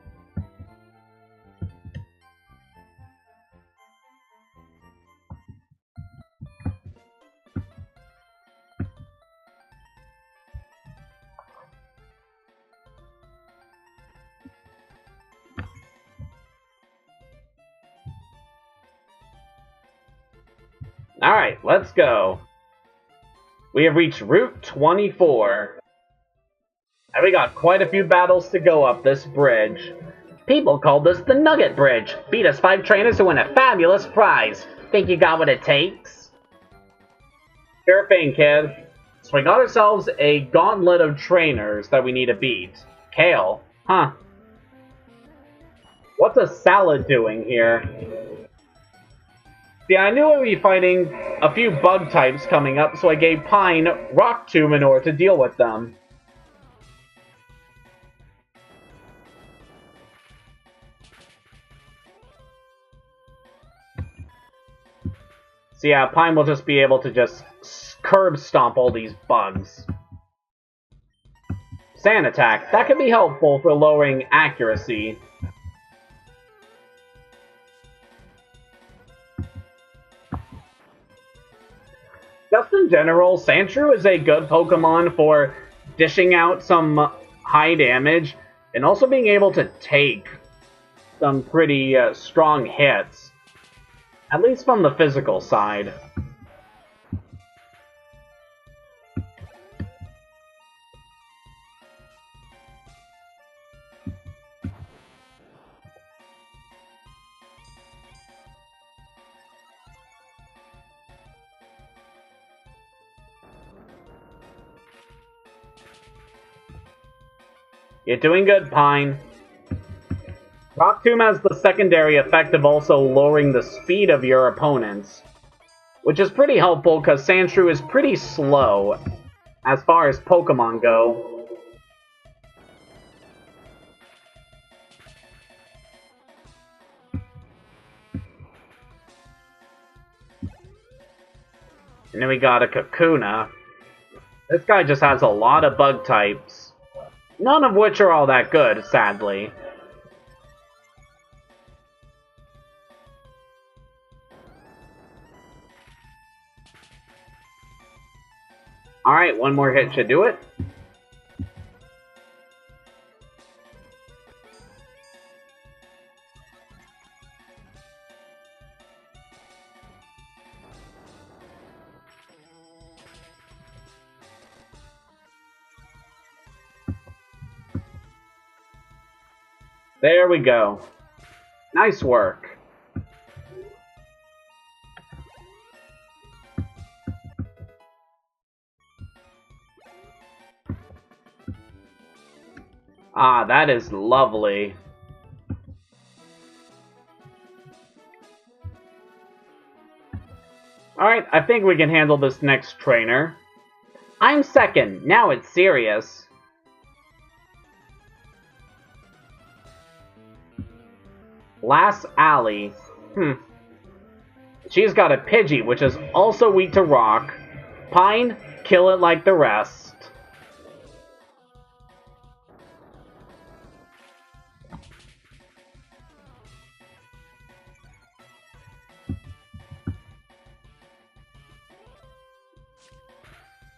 Alright, let's go. We have reached Route 24. And we got quite a few battles to go up this bridge. People called this the Nugget Bridge. Beat us 5 trainers to win a fabulous prize. Think you got what it takes? Sure thing, kid. So we got ourselves a gauntlet of trainers that we need to beat. Kale. Huh. What's a salad doing here? See, I knew I would be fighting a few bug types coming up, so I gave Pine Rock Tomb in order to deal with them. So yeah, Pine will just be able to just curb stomp all these bugs. Sand Attack. That can be helpful for lowering accuracy. Just in general, Sandshrew is a good Pokemon for dishing out some high damage, and also being able to take some pretty strong hits. At least from the physical side. You're doing good, Pine. Rock Tomb has the secondary effect of also lowering the speed of your opponents, which is pretty helpful because Sandshrew is pretty slow as far as Pokemon go. And then we got a Kakuna. This guy just has a lot of bug types. None of which are all that good, sadly. Alright, one more hit should do it. There we go. Nice work. Ah, that is lovely. Alright, I think we can handle this next trainer. I'm second. Now it's serious. Last Alley. She's got a Pidgey, which is also weak to rock. Pine, kill it like the rest.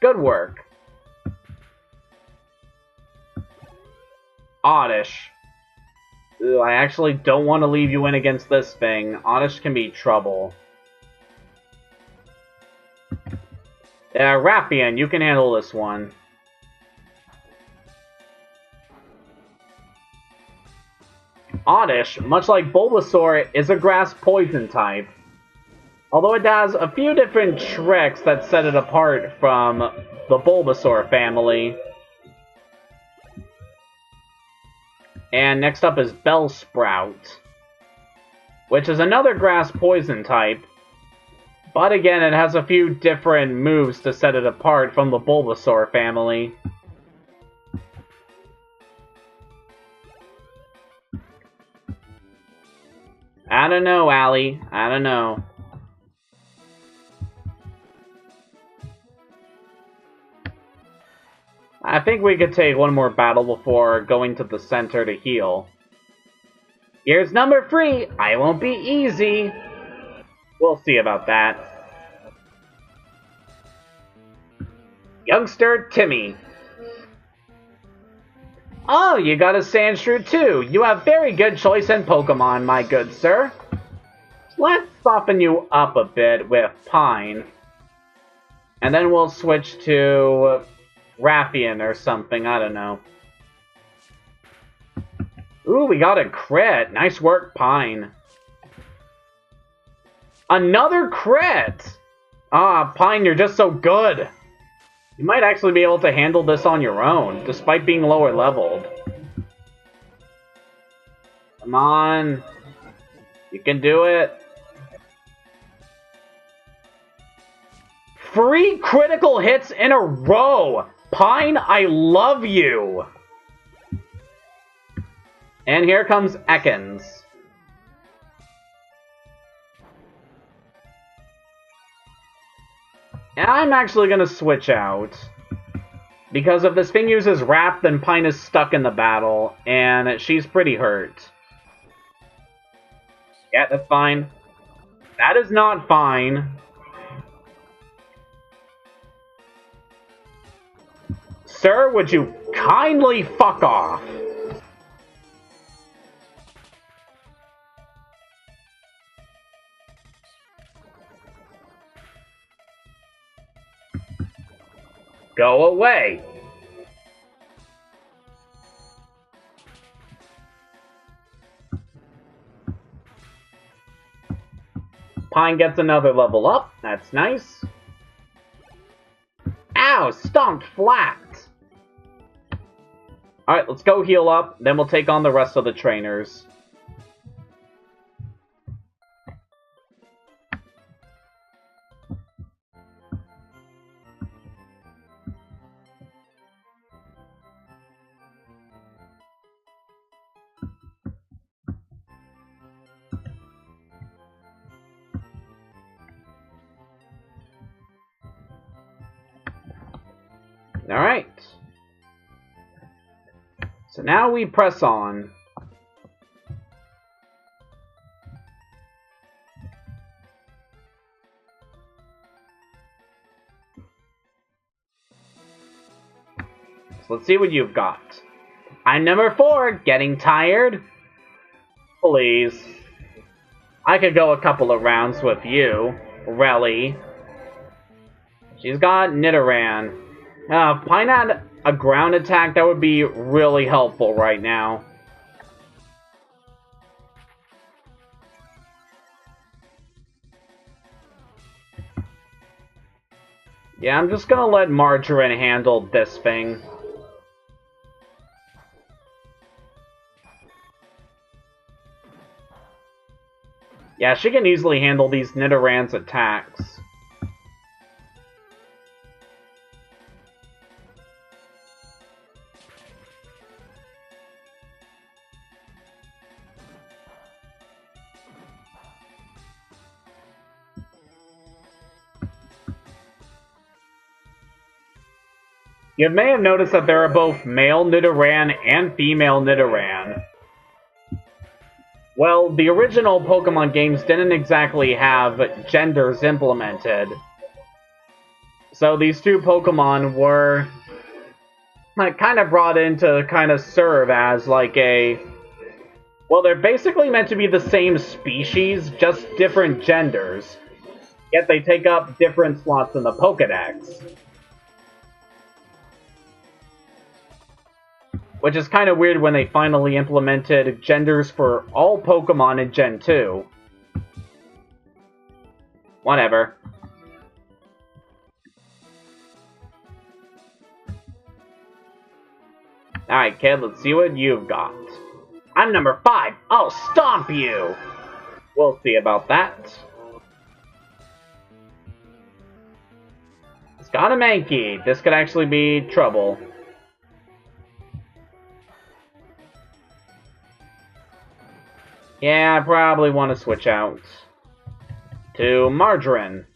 Good work. Oddish. Ooh, I actually don't want to leave you in against this thing. Oddish can be trouble. Raffian, you can handle this one. Oddish, much like Bulbasaur, is a grass poison type. Although it has a few different tricks that set it apart from the Bulbasaur family. And next up is Bellsprout, which is another grass poison type. But again, it has a few different moves to set it apart from the Bulbasaur family. I don't know, Allie. I don't know. I think we could take one more battle before going to the center to heal. Here's number 3. I won't be easy. We'll see about that. Youngster Timmy. Oh, you got a Sandshrew too. You have very good choice in Pokemon, my good sir. Let's soften you up a bit with Pine. And then we'll switch to Raffian or something, I don't know. Ooh, we got a crit. Nice work, Pine. Another crit! Ah, Pine, you're just so good. You might actually be able to handle this on your own, despite being lower leveled. Come on. You can do it. 3 critical hits in a row! Pine, I love you! And here comes Ekans. And I'm actually going to switch out. Because if this thing uses Wrap, then Pine is stuck in the battle, and she's pretty hurt. Yeah, that's fine. That is not fine. Sir, would you kindly fuck off? Go away. Pine gets another level up. That's nice. Ow, stomped flat. Alright, let's go heal up, then we'll take on the rest of the trainers. Alright. So now we press on. So let's see what you've got. I'm number 4, getting tired? Please. I could go a couple of rounds with you, Relly. She's got Nidoran. If Pine had a ground attack, that would be really helpful right now. Yeah, I'm just gonna let Margarine handle this thing. Yeah, she can easily handle these Nidoran's attacks. You may have noticed that there are both male Nidoran and female Nidoran. Well, the original Pokemon games didn't exactly have genders implemented. So these two Pokemon were kind of brought in to kind of serve as like a... Well, they're basically meant to be the same species, just different genders. Yet they take up different slots in the Pokédex. Which is kind of weird when they finally implemented genders for all Pokemon in Gen 2. Whatever. Alright, kid, let's see what you've got. I'm number 5. I'll stomp you! We'll see about that. It's got a Mankey. This could actually be trouble. Yeah, I probably want to switch out to Margarine.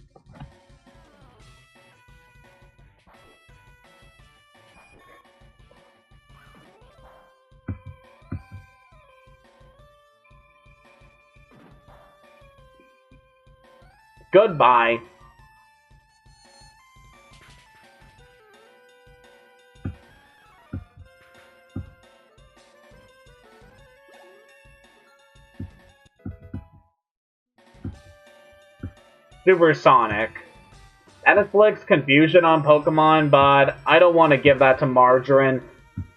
Goodbye. Supersonic. That inflicts confusion on Pokemon, but I don't want to give that to Margarine.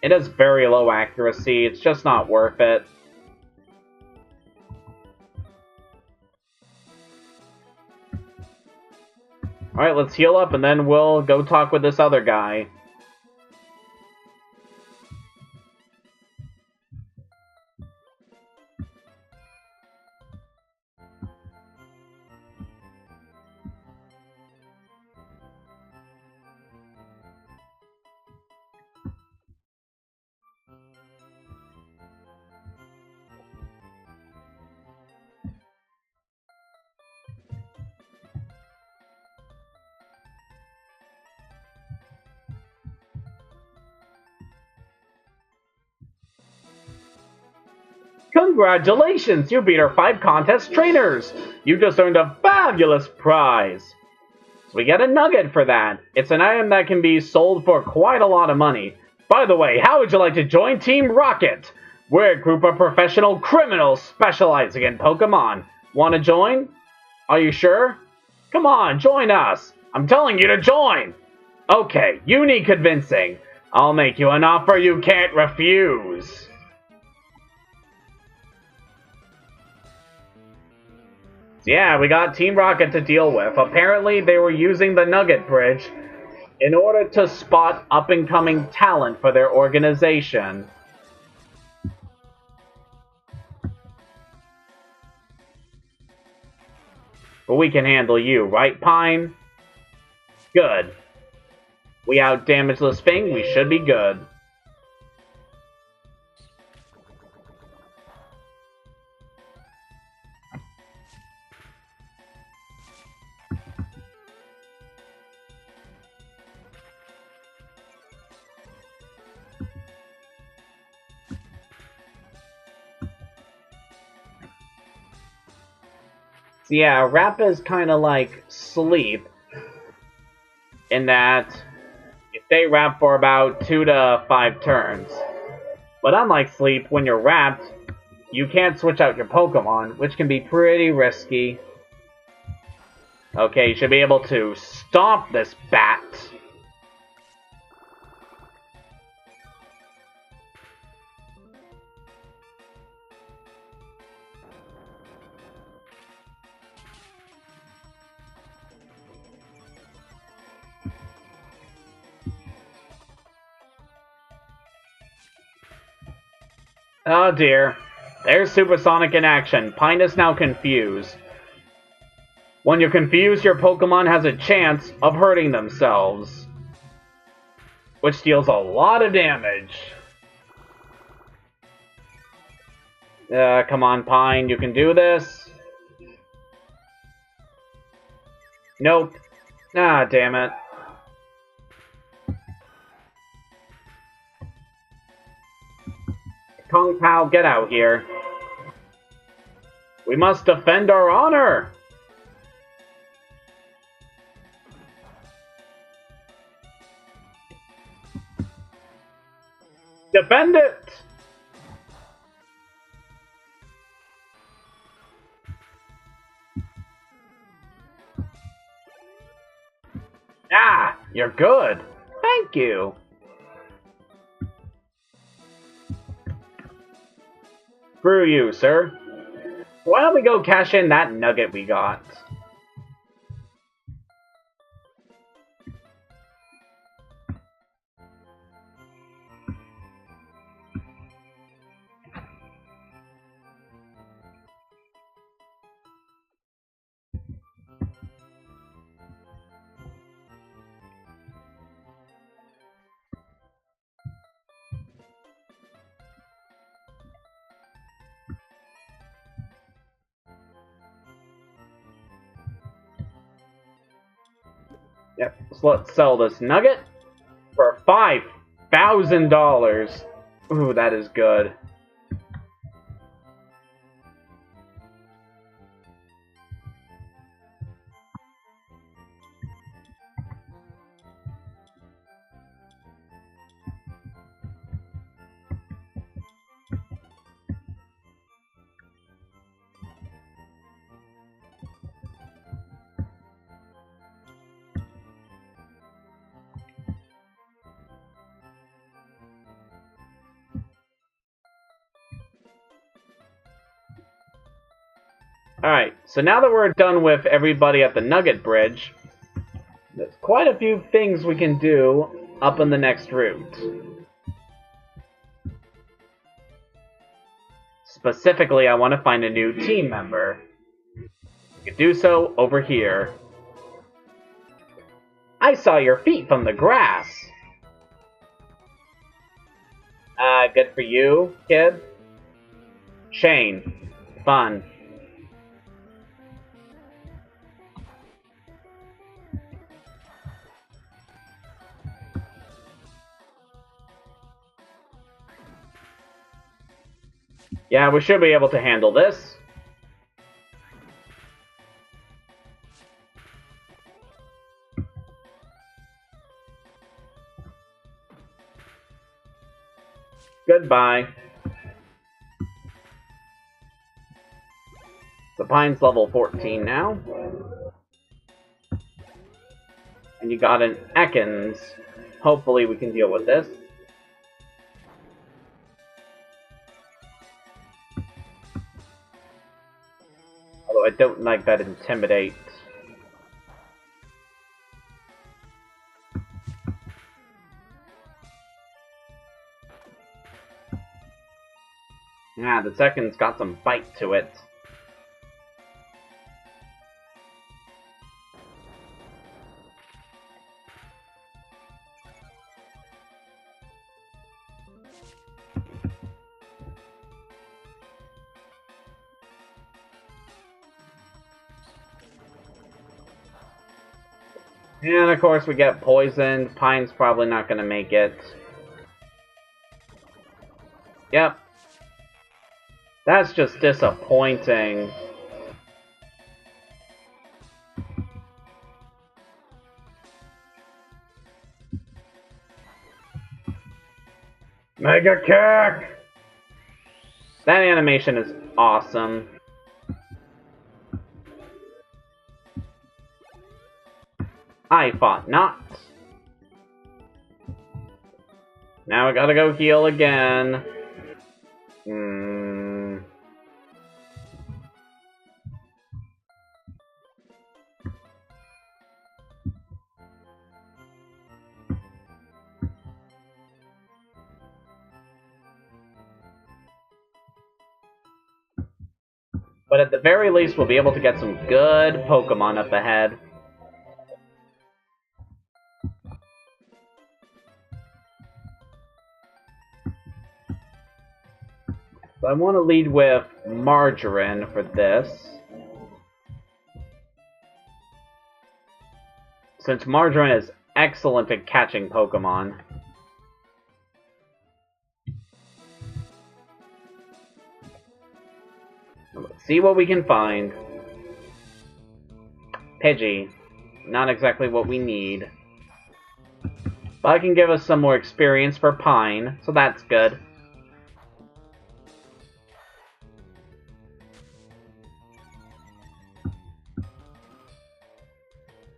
It has very low accuracy, it's just not worth it. Alright, let's heal up and then we'll go talk with this other guy. Congratulations! You beat our 5 contest trainers! You just earned a fabulous prize! So we get a nugget for that. It's an item that can be sold for quite a lot of money. By the way, how would you like to join Team Rocket? We're a group of professional criminals specializing in Pokemon. Want to join? Are you sure? Come on, join us! I'm telling you to join! Okay, you need convincing. I'll make you an offer you can't refuse. Yeah, we got Team Rocket to deal with. Apparently, they were using the Nugget Bridge in order to spot up-and-coming talent for their organization. But we can handle you, right, Pine? Good. We out-damage this thing, we should be good. So yeah, Wrap is kind of like Sleep, in that you stay wrapped for about 2 to 5 turns. But unlike Sleep, when you're wrapped, you can't switch out your Pokemon, which can be pretty risky. Okay, you should be able to stomp this bat. Oh dear. There's Supersonic in action. Pine is now confused. When you're confused, your Pokemon has a chance of hurting themselves, which deals a lot of damage. Come on, Pine, you can do this. Nope. Ah, damn it. Kung Pao, get out here. We must defend our honor! Defend it! Ah, you're good. Thank you. Screw you, sir. Why don't we go cash in that nugget we got? Yep, so let's sell this nugget for $5,000. Ooh, that is good. Alright, so now that we're done with everybody at the Nugget Bridge, there's quite a few things we can do up in the next route. Specifically, I want to find a new team member. We can do so over here. I saw your feet from the grass. Good for you, kid. Shane. Fun. Yeah, we should be able to handle this. Goodbye. The Pine's level 14 now. And you got an Ekans. Hopefully we can deal with this. Although I don't like that Intimidate. Yeah, the second's got some bite to it. And of course we get poisoned. Pine's probably not gonna make it. Yep. That's just disappointing. Mega Kick! That animation is awesome. I fought not. Now I gotta go heal again. But at the very least, we'll be able to get some good Pokemon up ahead. So I want to lead with Margarine for this. Since Margarine is excellent at catching Pokemon. Let's see what we can find. Pidgey. Not exactly what we need. But it can give us some more experience for Pine, so that's good.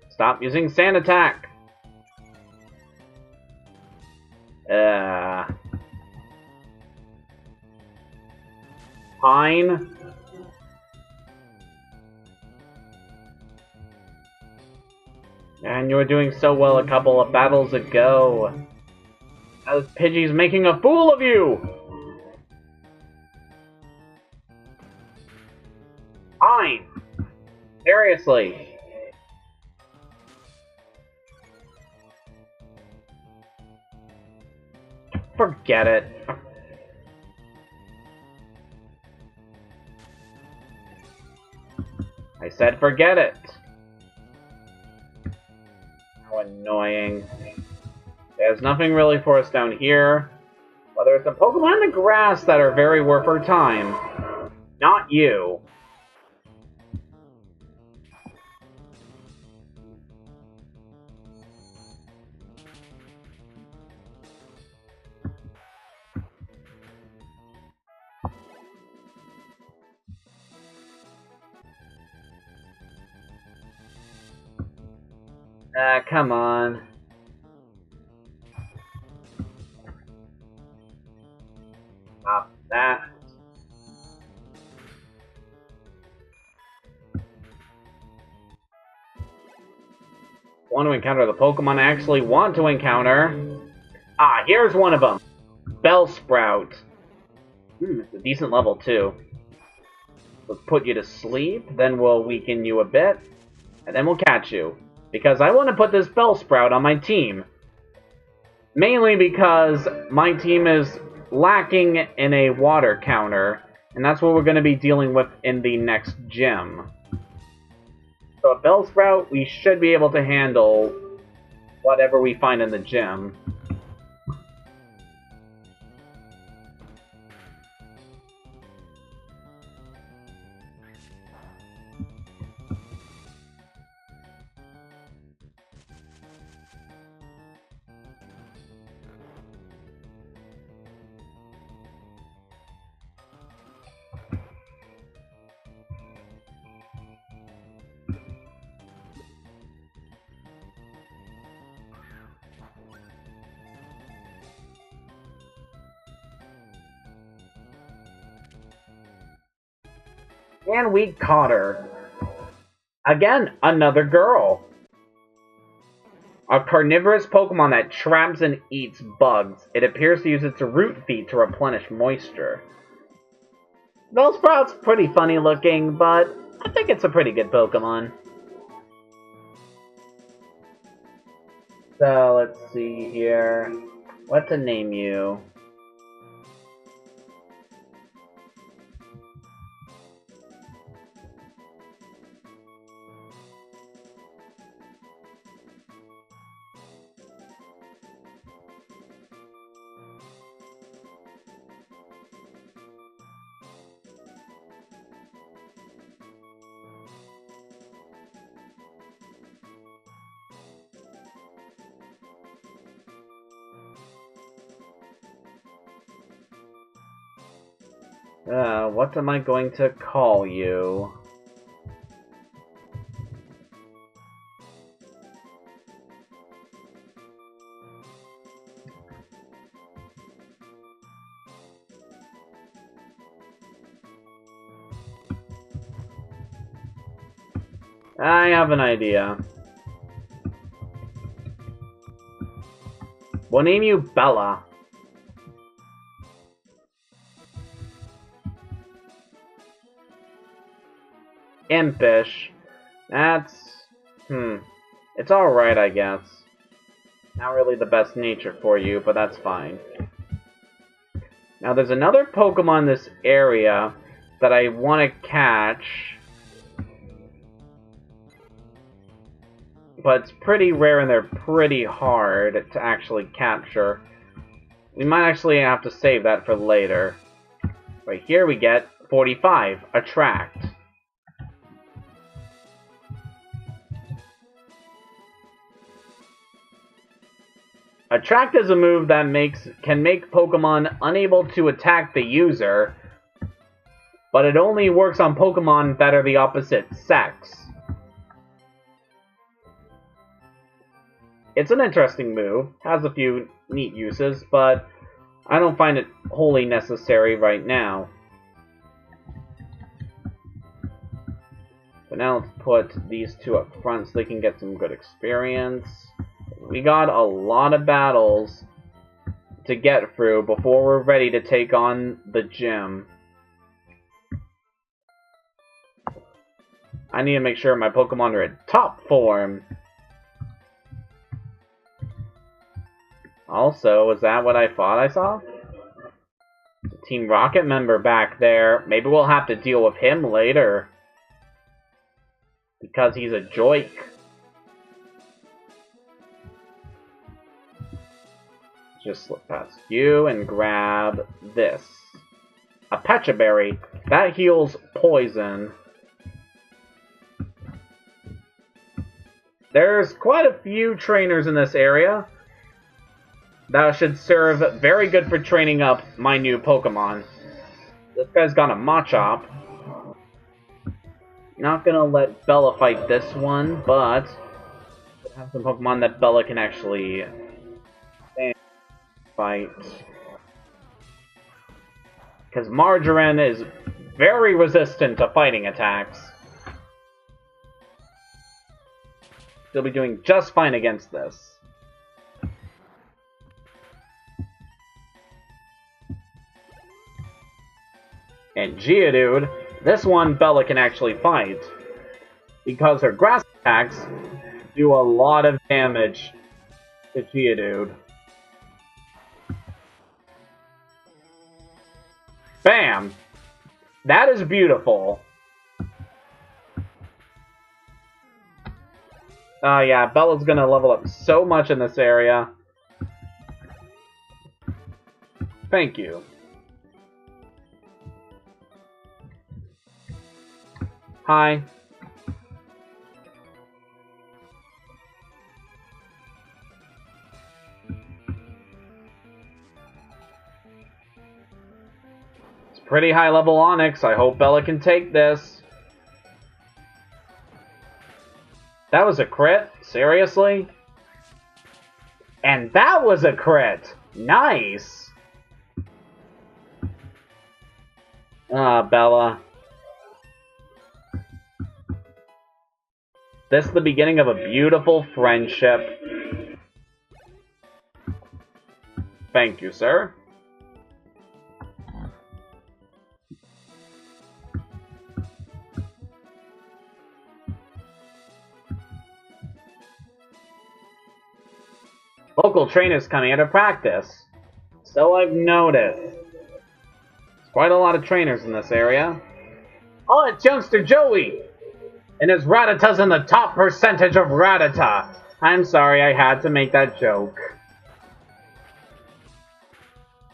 Stop using Sand Attack! Pine? And you were doing so well a couple of battles ago. Now this Pidgey's making a fool of you! Pine! Seriously. Forget it. I said forget it. How annoying. There's nothing really for us down here. Well, there's some Pokemon in the grass that are very worth our time. Not you. Come on. Stop that. Want to encounter the Pokemon I actually want to encounter. Ah, here's one of them. Bellsprout. It's a decent level too. Let's put you to sleep, then we'll weaken you a bit, and then we'll catch you. Because I want to put this Bellsprout on my team. Mainly because my team is lacking in a water counter, and that's what we're going to be dealing with in the next gym. So a Bellsprout, we should be able to handle whatever we find in the gym. And we caught her. Again, another girl. A carnivorous Pokemon that traps and eats bugs. It appears to use its root feet to replenish moisture. Bellsprout's pretty funny looking, but I think it's a pretty good Pokemon. So, let's see here. What to name you? What am I going to call you? I have an idea. We'll name you Bella. Impish. That's... It's alright, I guess. Not really the best nature for you, but that's fine. Now, there's another Pokemon in this area that I want to catch. But it's pretty rare and they're pretty hard to actually capture. We might actually have to save that for later. Right here we get 45, Attract. Attract is a move that can make Pokemon unable to attack the user, but it only works on Pokemon that are the opposite sex. It's an interesting move, has a few neat uses, but I don't find it wholly necessary right now. But now let's put these two up front so they can get some good experience. We got a lot of battles to get through before we're ready to take on the gym. I need to make sure my Pokemon are in top form. Also, is that what I thought I saw? Team Rocket member back there. Maybe we'll have to deal with him later. Because he's a joik. Just slip past you and grab this. A Pecha Berry. That heals poison. There's quite a few trainers in this area. That should serve very good for training up my new Pokemon. This guy's got a Machop. Not gonna let Bella fight this one, but I have some Pokemon that Bella can actually fight. Because Marjoram is very resistant to fighting attacks. She'll be doing just fine against this. And Geodude, this one Bella can actually fight, because her grass attacks do a lot of damage to Geodude. Bam! That is beautiful. Yeah, Bella's gonna level up so much in this area. Thank you. Hi. It's pretty high level Onix. I hope Bella can take this. That was a crit? Seriously? And that was a crit! Nice! Bella. This is the beginning of a beautiful friendship. Thank you, sir. Local trainers coming out of practice. So I've noticed. There's quite a lot of trainers in this area. Oh, it's youngster Joey! And his Rattata's in the top percentage of Rattata. I'm sorry, I had to make that joke.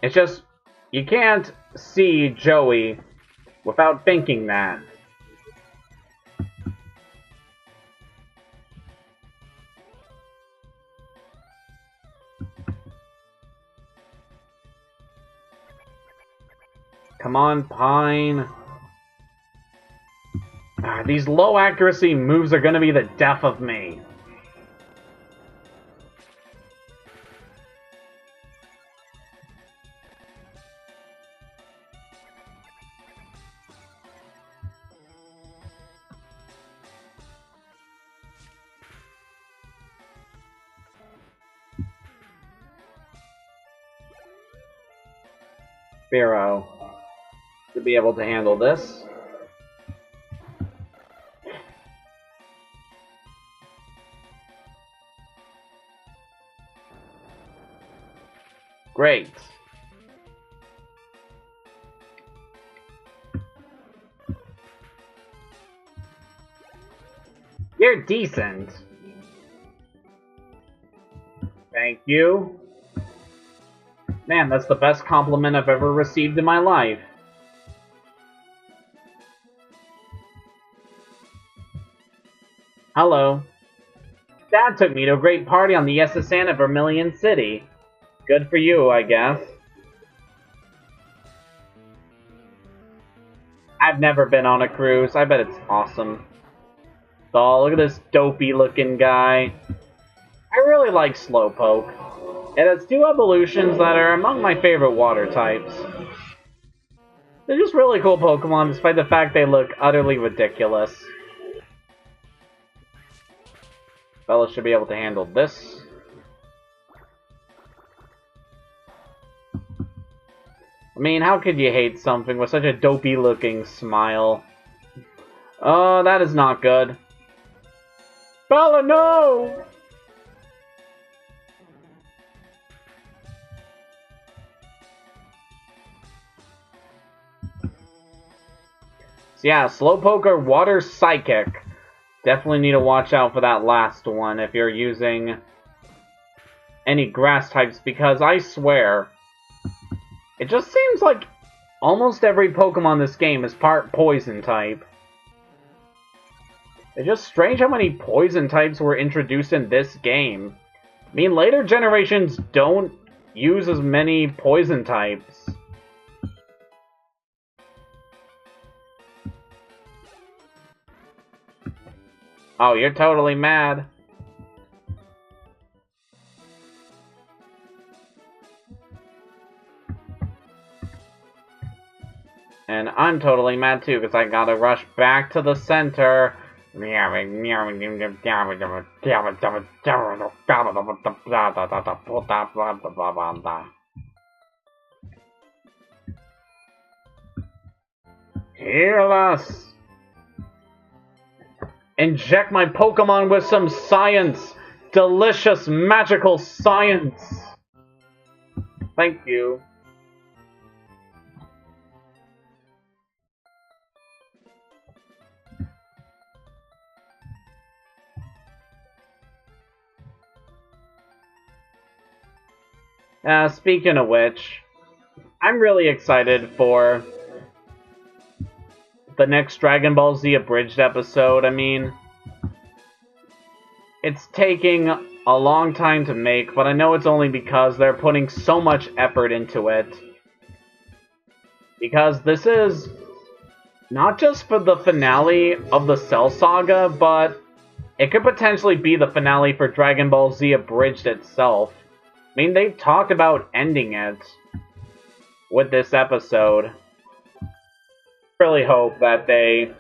It's just, you can't see Joey without thinking that. come on, Pine. These low accuracy moves are gonna be the death of me. Pharaoh to be able to handle this. Great. You're decent. Thank you. Man, that's the best compliment I've ever received in my life. Hello. Dad took me to a great party on the SSN at Cerulean City. Good for you, I guess. I've never been on a cruise. I bet it's awesome. Oh, look at this dopey-looking guy. I really like Slowpoke. It has two evolutions that are among my favorite water types. They're just really cool Pokemon, despite the fact they look utterly ridiculous. Fellas should be able to handle this. I mean, how could you hate something with such a dopey-looking smile? Oh, that is not good. Bella, no! So yeah, Slowpoke or Water Psychic. Definitely need to watch out for that last one if you're using any grass types, because I swear, it just seems like almost every Pokemon in this game is part poison type. It's just strange how many poison types were introduced in this game. I mean, later generations don't use as many poison types. Oh, you're totally mad. And I'm totally mad too, because I gotta rush back to the center. Heal us! Inject my Pokemon with some science! Delicious, magical science! Thank you. Speaking of which, I'm really excited for the next Dragon Ball Z Abridged episode. I mean, it's taking a long time to make, but I know it's only because they're putting so much effort into it. Because this is not just for the finale of the Cell Saga, but it could potentially be the finale for Dragon Ball Z Abridged itself. I mean, they've talked about ending it with this episode. Really hope that they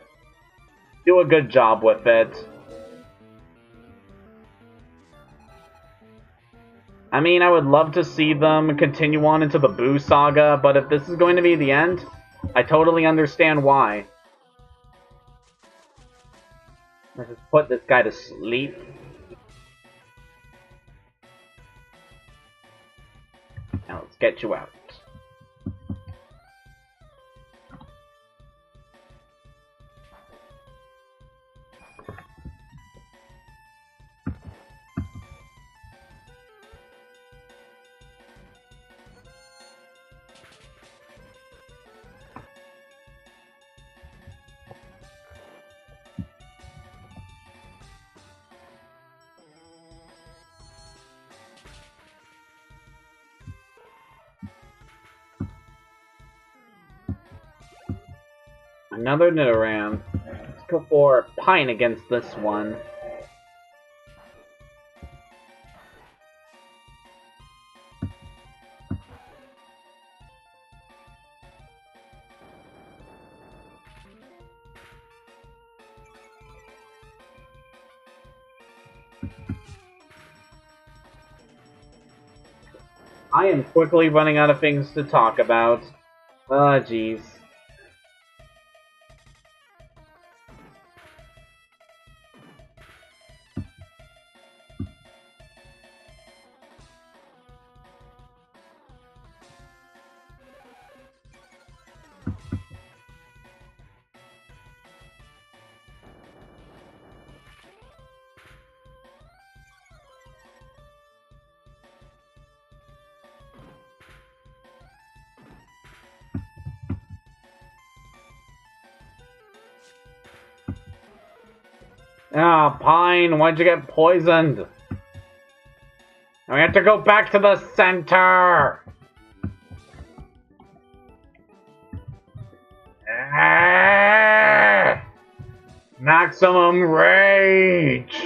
do a good job with it. I mean, I would love to see them continue on into the Boo Saga, but if this is going to be the end, I totally understand why. Let's just put this guy to sleep. Now let's get you out. Another Nidoran. Let's go for Pine against this one. I am quickly running out of things to talk about. Ah, jeez. Ah, Pine, why'd you get poisoned? Now we have to go back to the center! Ah! Maximum rage!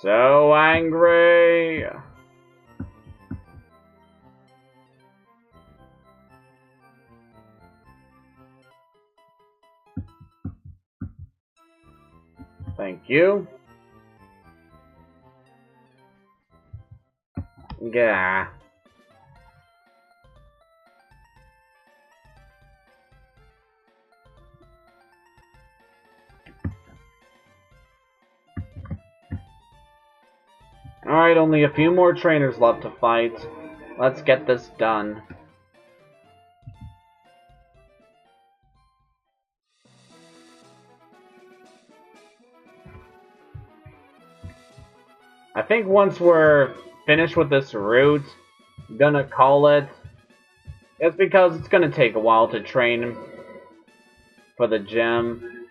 So angry! Thank you. Yeah. Alright, only a few more trainers left to fight. Let's get this done. I think once we're finished with this route, I'm gonna call it. It's because it's gonna take a while to train for the gym.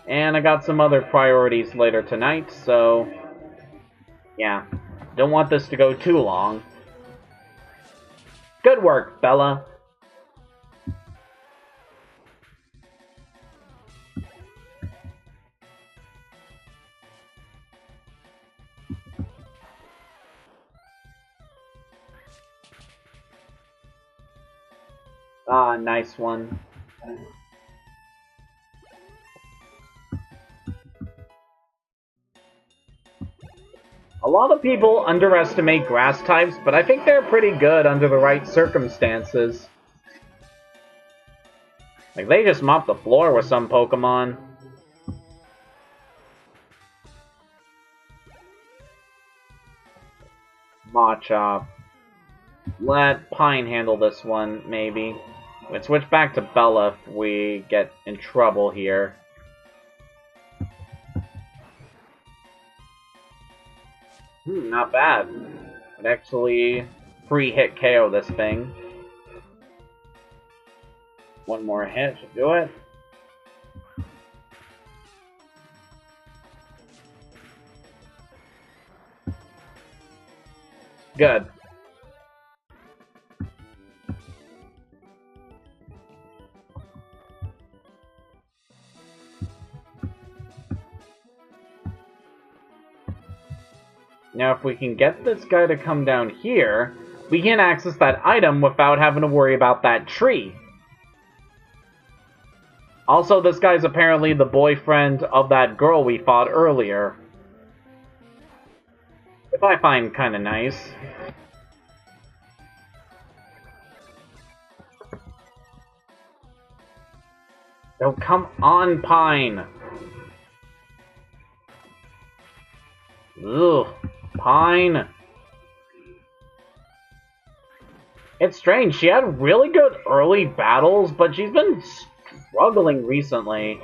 And I got some other priorities later tonight, so yeah, don't want this to go too long. Good work, Bella. Ah, nice one. A lot of people underestimate grass types, but I think they're pretty good under the right circumstances. Like, they just mop the floor with some Pokémon. Machop. Let Pine handle this one, maybe. We'll switch back to Bella if we get in trouble here. Not bad. Would actually pre-hit KO this thing. One more hit should do it. Good. Now if we can get this guy to come down here, we can access that item without having to worry about that tree. Also, this guy's apparently the boyfriend of that girl we fought earlier. Which I find kinda nice. Oh, come on, Pine! Ugh. Pine. It's strange, she had really good early battles, but she's been struggling recently.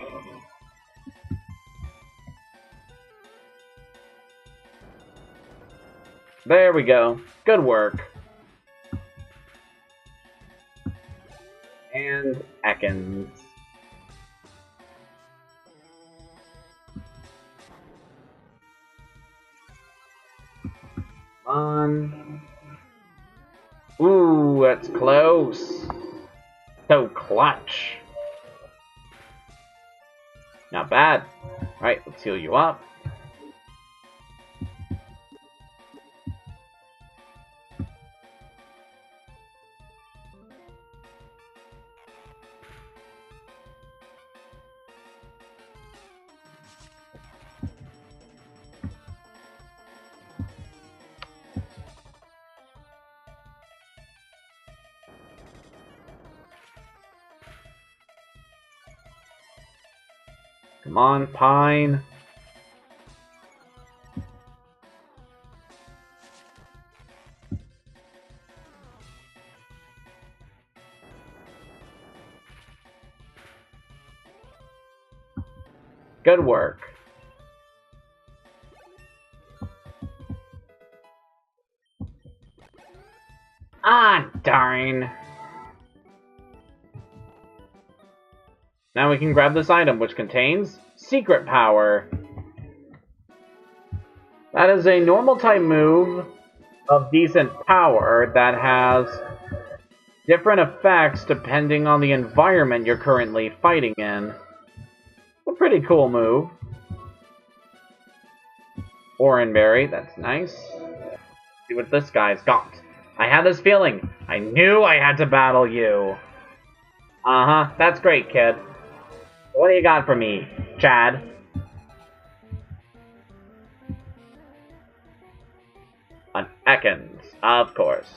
There we go. Good work. And Ekans. Come on. Ooh, that's close. So clutch. Not bad. Alright, let's heal you up. Come on, Pine. Good work. Ah, darn. Now we can grab this item, which contains Secret Power. That is a normal type move of decent power that has different effects depending on the environment you're currently fighting in. A pretty cool move. Oranberry, that's nice. See what this guy's got. I had this feeling. I knew I had to battle you. Uh-huh, that's great, kid. What do you got for me, Chad? An Ekans, of course.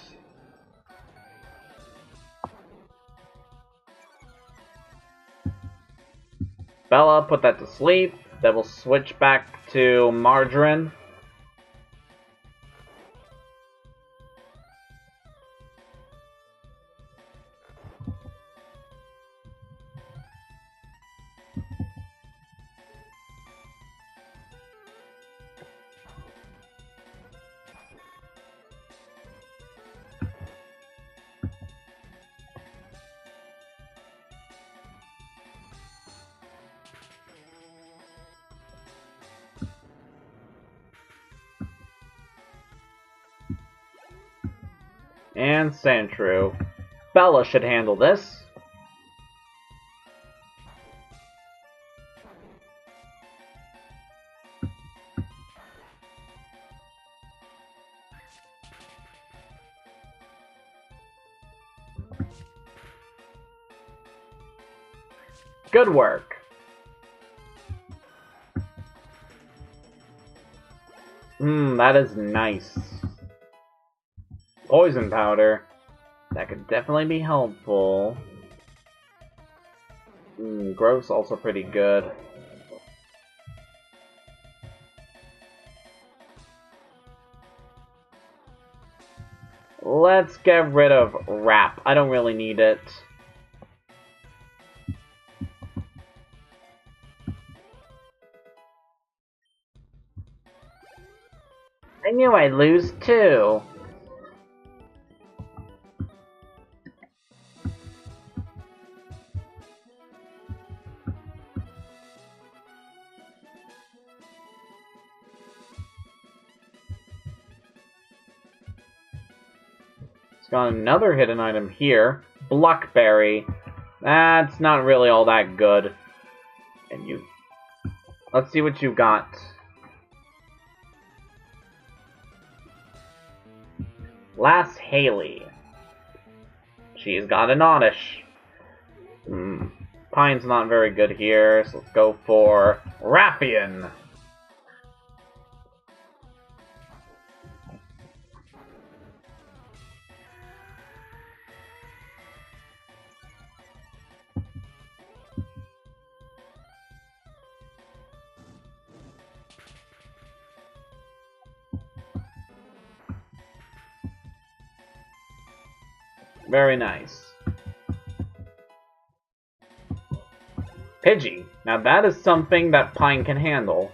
Bella, put that to sleep. Then we'll switch back to Margarine. And Sandshrew. Bella should handle this. Good work. That is nice. Poison powder. That could definitely be helpful. Growth's also pretty good. Let's get rid of Wrap. I don't really need it. I knew I'd lose too. It's got another hidden item here. Blackberry. That's not really all that good. And you... Let's see what you got. Lass Haley. She's got an Oddish. Pine's not very good here, so let's go for Raffian. Very nice. Pidgey. Now that is something that Pine can handle.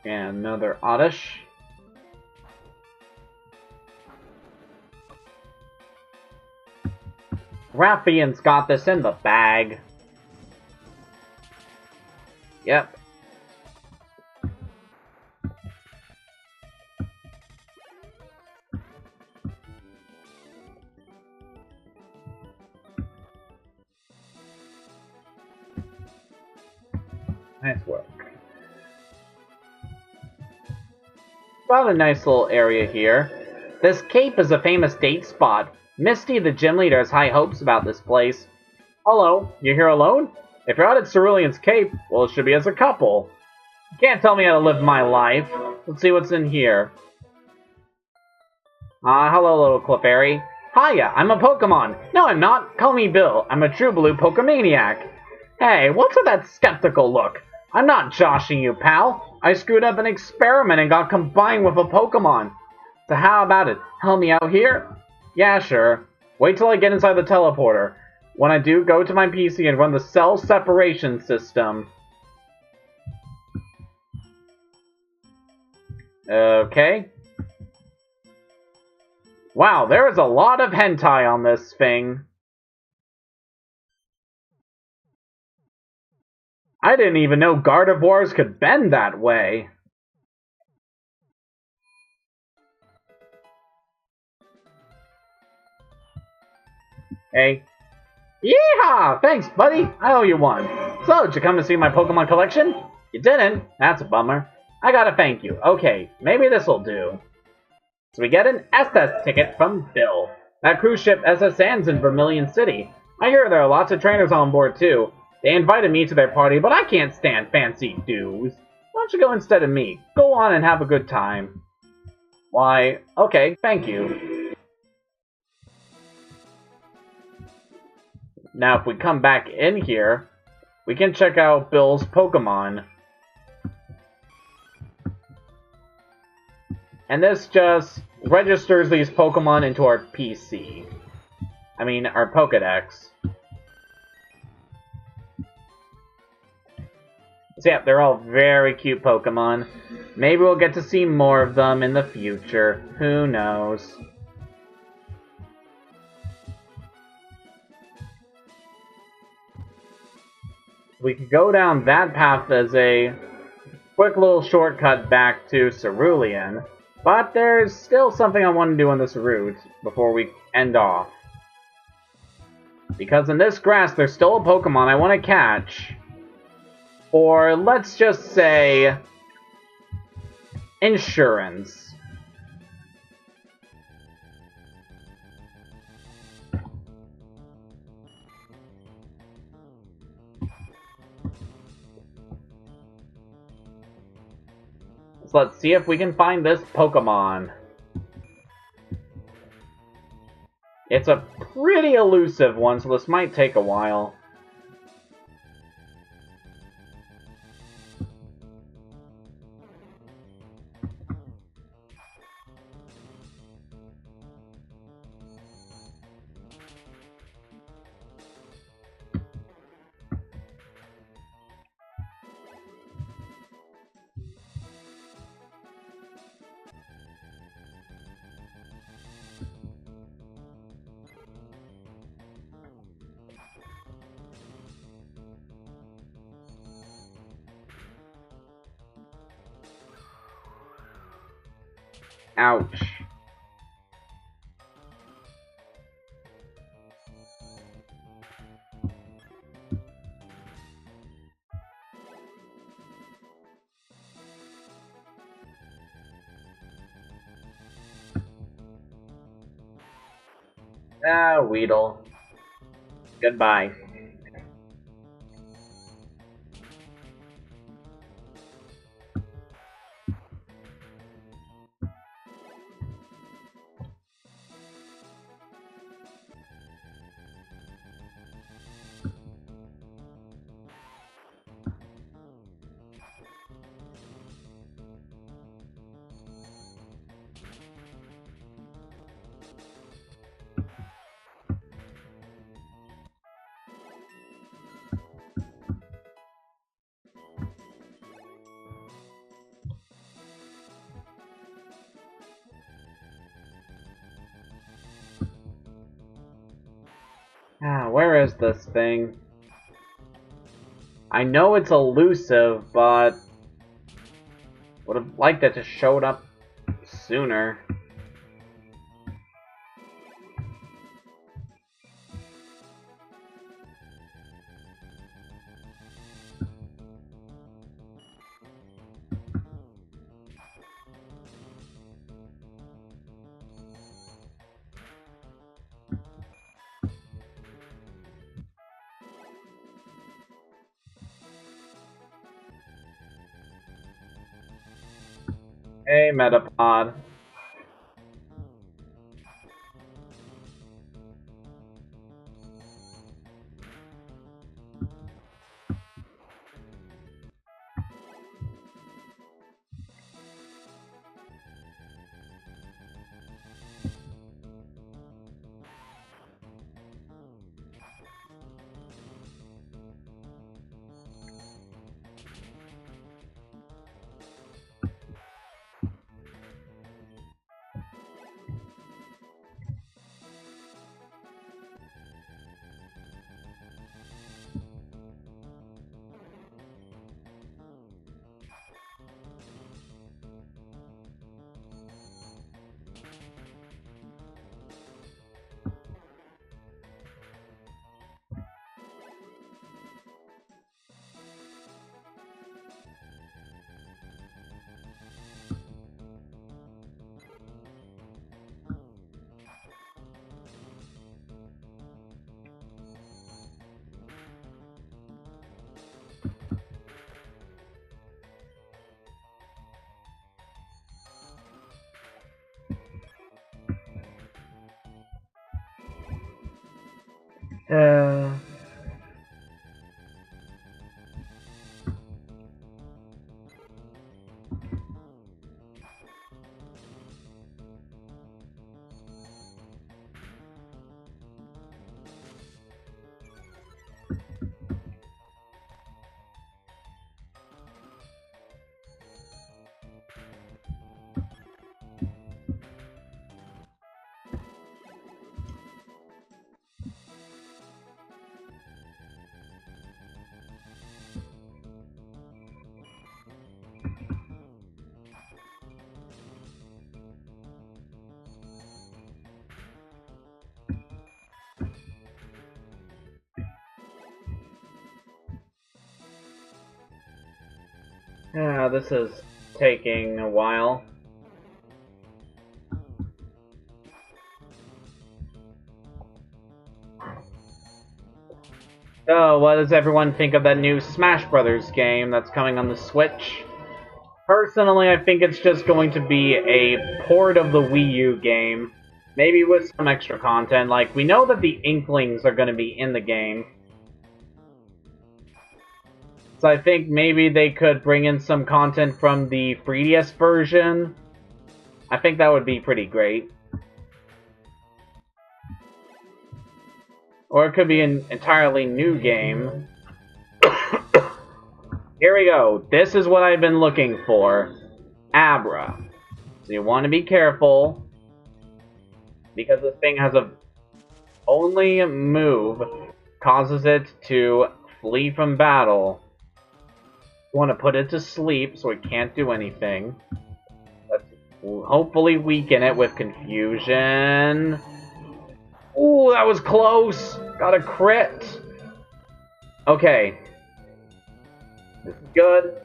And another Oddish. Raffian's got this in the bag. Yep. Nice work. Got a nice little area here. This cape is a famous date spot. Misty, the gym leader, has high hopes about this place. Hello, you here alone? If you're out at Cerulean's Cape, well, it should be as a couple. You can't tell me how to live my life. Let's see what's in here. Hello, little Clefairy. Hiya, I'm a Pokemon. No, I'm not. Call me Bill. I'm a true blue Pokemaniac. Hey, what's with that skeptical look? I'm not joshing you, pal. I screwed up an experiment and got combined with a Pokemon. So how about it? Help me out here? Yeah, sure. Wait till I get inside the teleporter. When I do, go to my PC and run the cell separation system. Okay. Wow, there is a lot of hentai on this thing. I didn't even know Gardevoirs could bend that way. Hey. Yeehaw! Thanks, buddy. I owe you one. So, did you come to see my Pokemon collection? You didn't? That's a bummer. I gotta thank you. Okay, maybe this'll do. So we get an SS ticket from Bill. That cruise ship SS Sands in Vermilion City. I hear there are lots of trainers on board too. They invited me to their party, but I can't stand fancy dues. Why don't you go instead of me? Go on and have a good time. Why, okay, thank you. Now if we come back in here, we can check out Bill's Pokemon. And this just registers these Pokemon into our PC. I mean, our Pokedex. So yeah, they're all very cute Pokemon. Maybe we'll get to see more of them in the future. Who knows? We could go down that path as a quick little shortcut back to Cerulean. But there's still something I want to do on this route before we end off. Because in this grass, there's still a Pokemon I want to catch. Or let's just say insurance. So let's see if we can find this Pokemon. It's a pretty elusive one, so this might take a while. Ouch. Weedle. Goodbye. Ah, where is this thing? I know it's elusive, but would have liked it to show it up sooner. Hey, Metapod. Uh... Yeah, this is taking a while. So, what does everyone think of that new Smash Brothers game that's coming on the Switch? Personally, I think it's just going to be a port of the Wii U game. Maybe with some extra content. Like, we know that the Inklings are going to be in the game. So I think maybe they could bring in some content from the 3DS version. I think that would be pretty great. Or it could be an entirely new game. Here we go. This is what I've been looking for. Abra. So you want to be careful. Because this thing has a... only move causes it to flee from battle. You want to put it to sleep so it can't do anything. Let's hopefully weaken it with confusion. Ooh, that was close! Got a crit! Okay. This is good.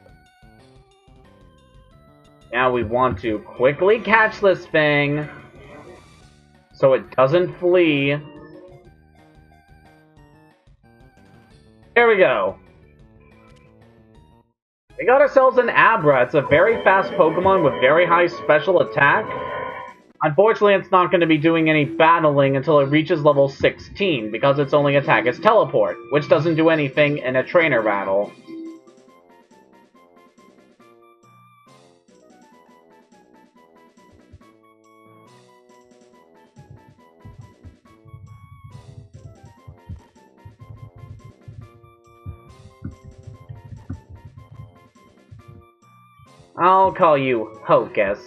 Now we want to quickly catch this thing so it doesn't flee. There we go. We got ourselves an Abra. It's a very fast Pokemon with very high special attack. Unfortunately, it's not going to be doing any battling until it reaches level 16, because its only attack is Teleport, which doesn't do anything in a trainer battle. I'll call you Hocus.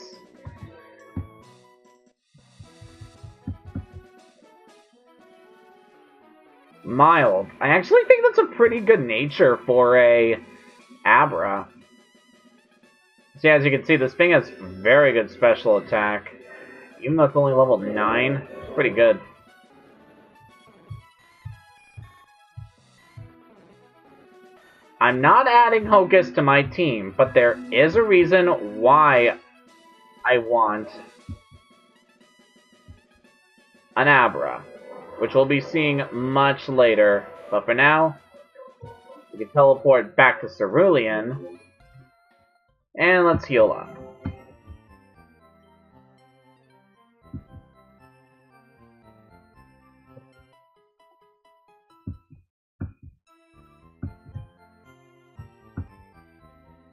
Mild. I actually think that's a pretty good nature for a Abra. See, as you can see, this thing has very good special attack. Even though it's only level 9, it's pretty good. I'm not adding Hocus to my team, but there is a reason why I want an Abra, which we'll be seeing much later. But for now, we can teleport back to Cerulean, and let's heal up.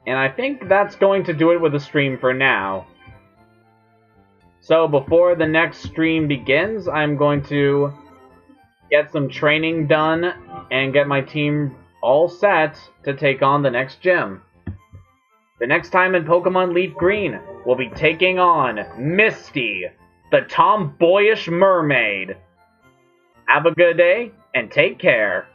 And I think that's going to do it with the stream for now. So before the next stream begins, I'm going to get some training done and get my team all set to take on the next gym. The next time in Pokemon LeafGreen, we'll be taking on Misty, the tomboyish mermaid. Have a good day, and take care.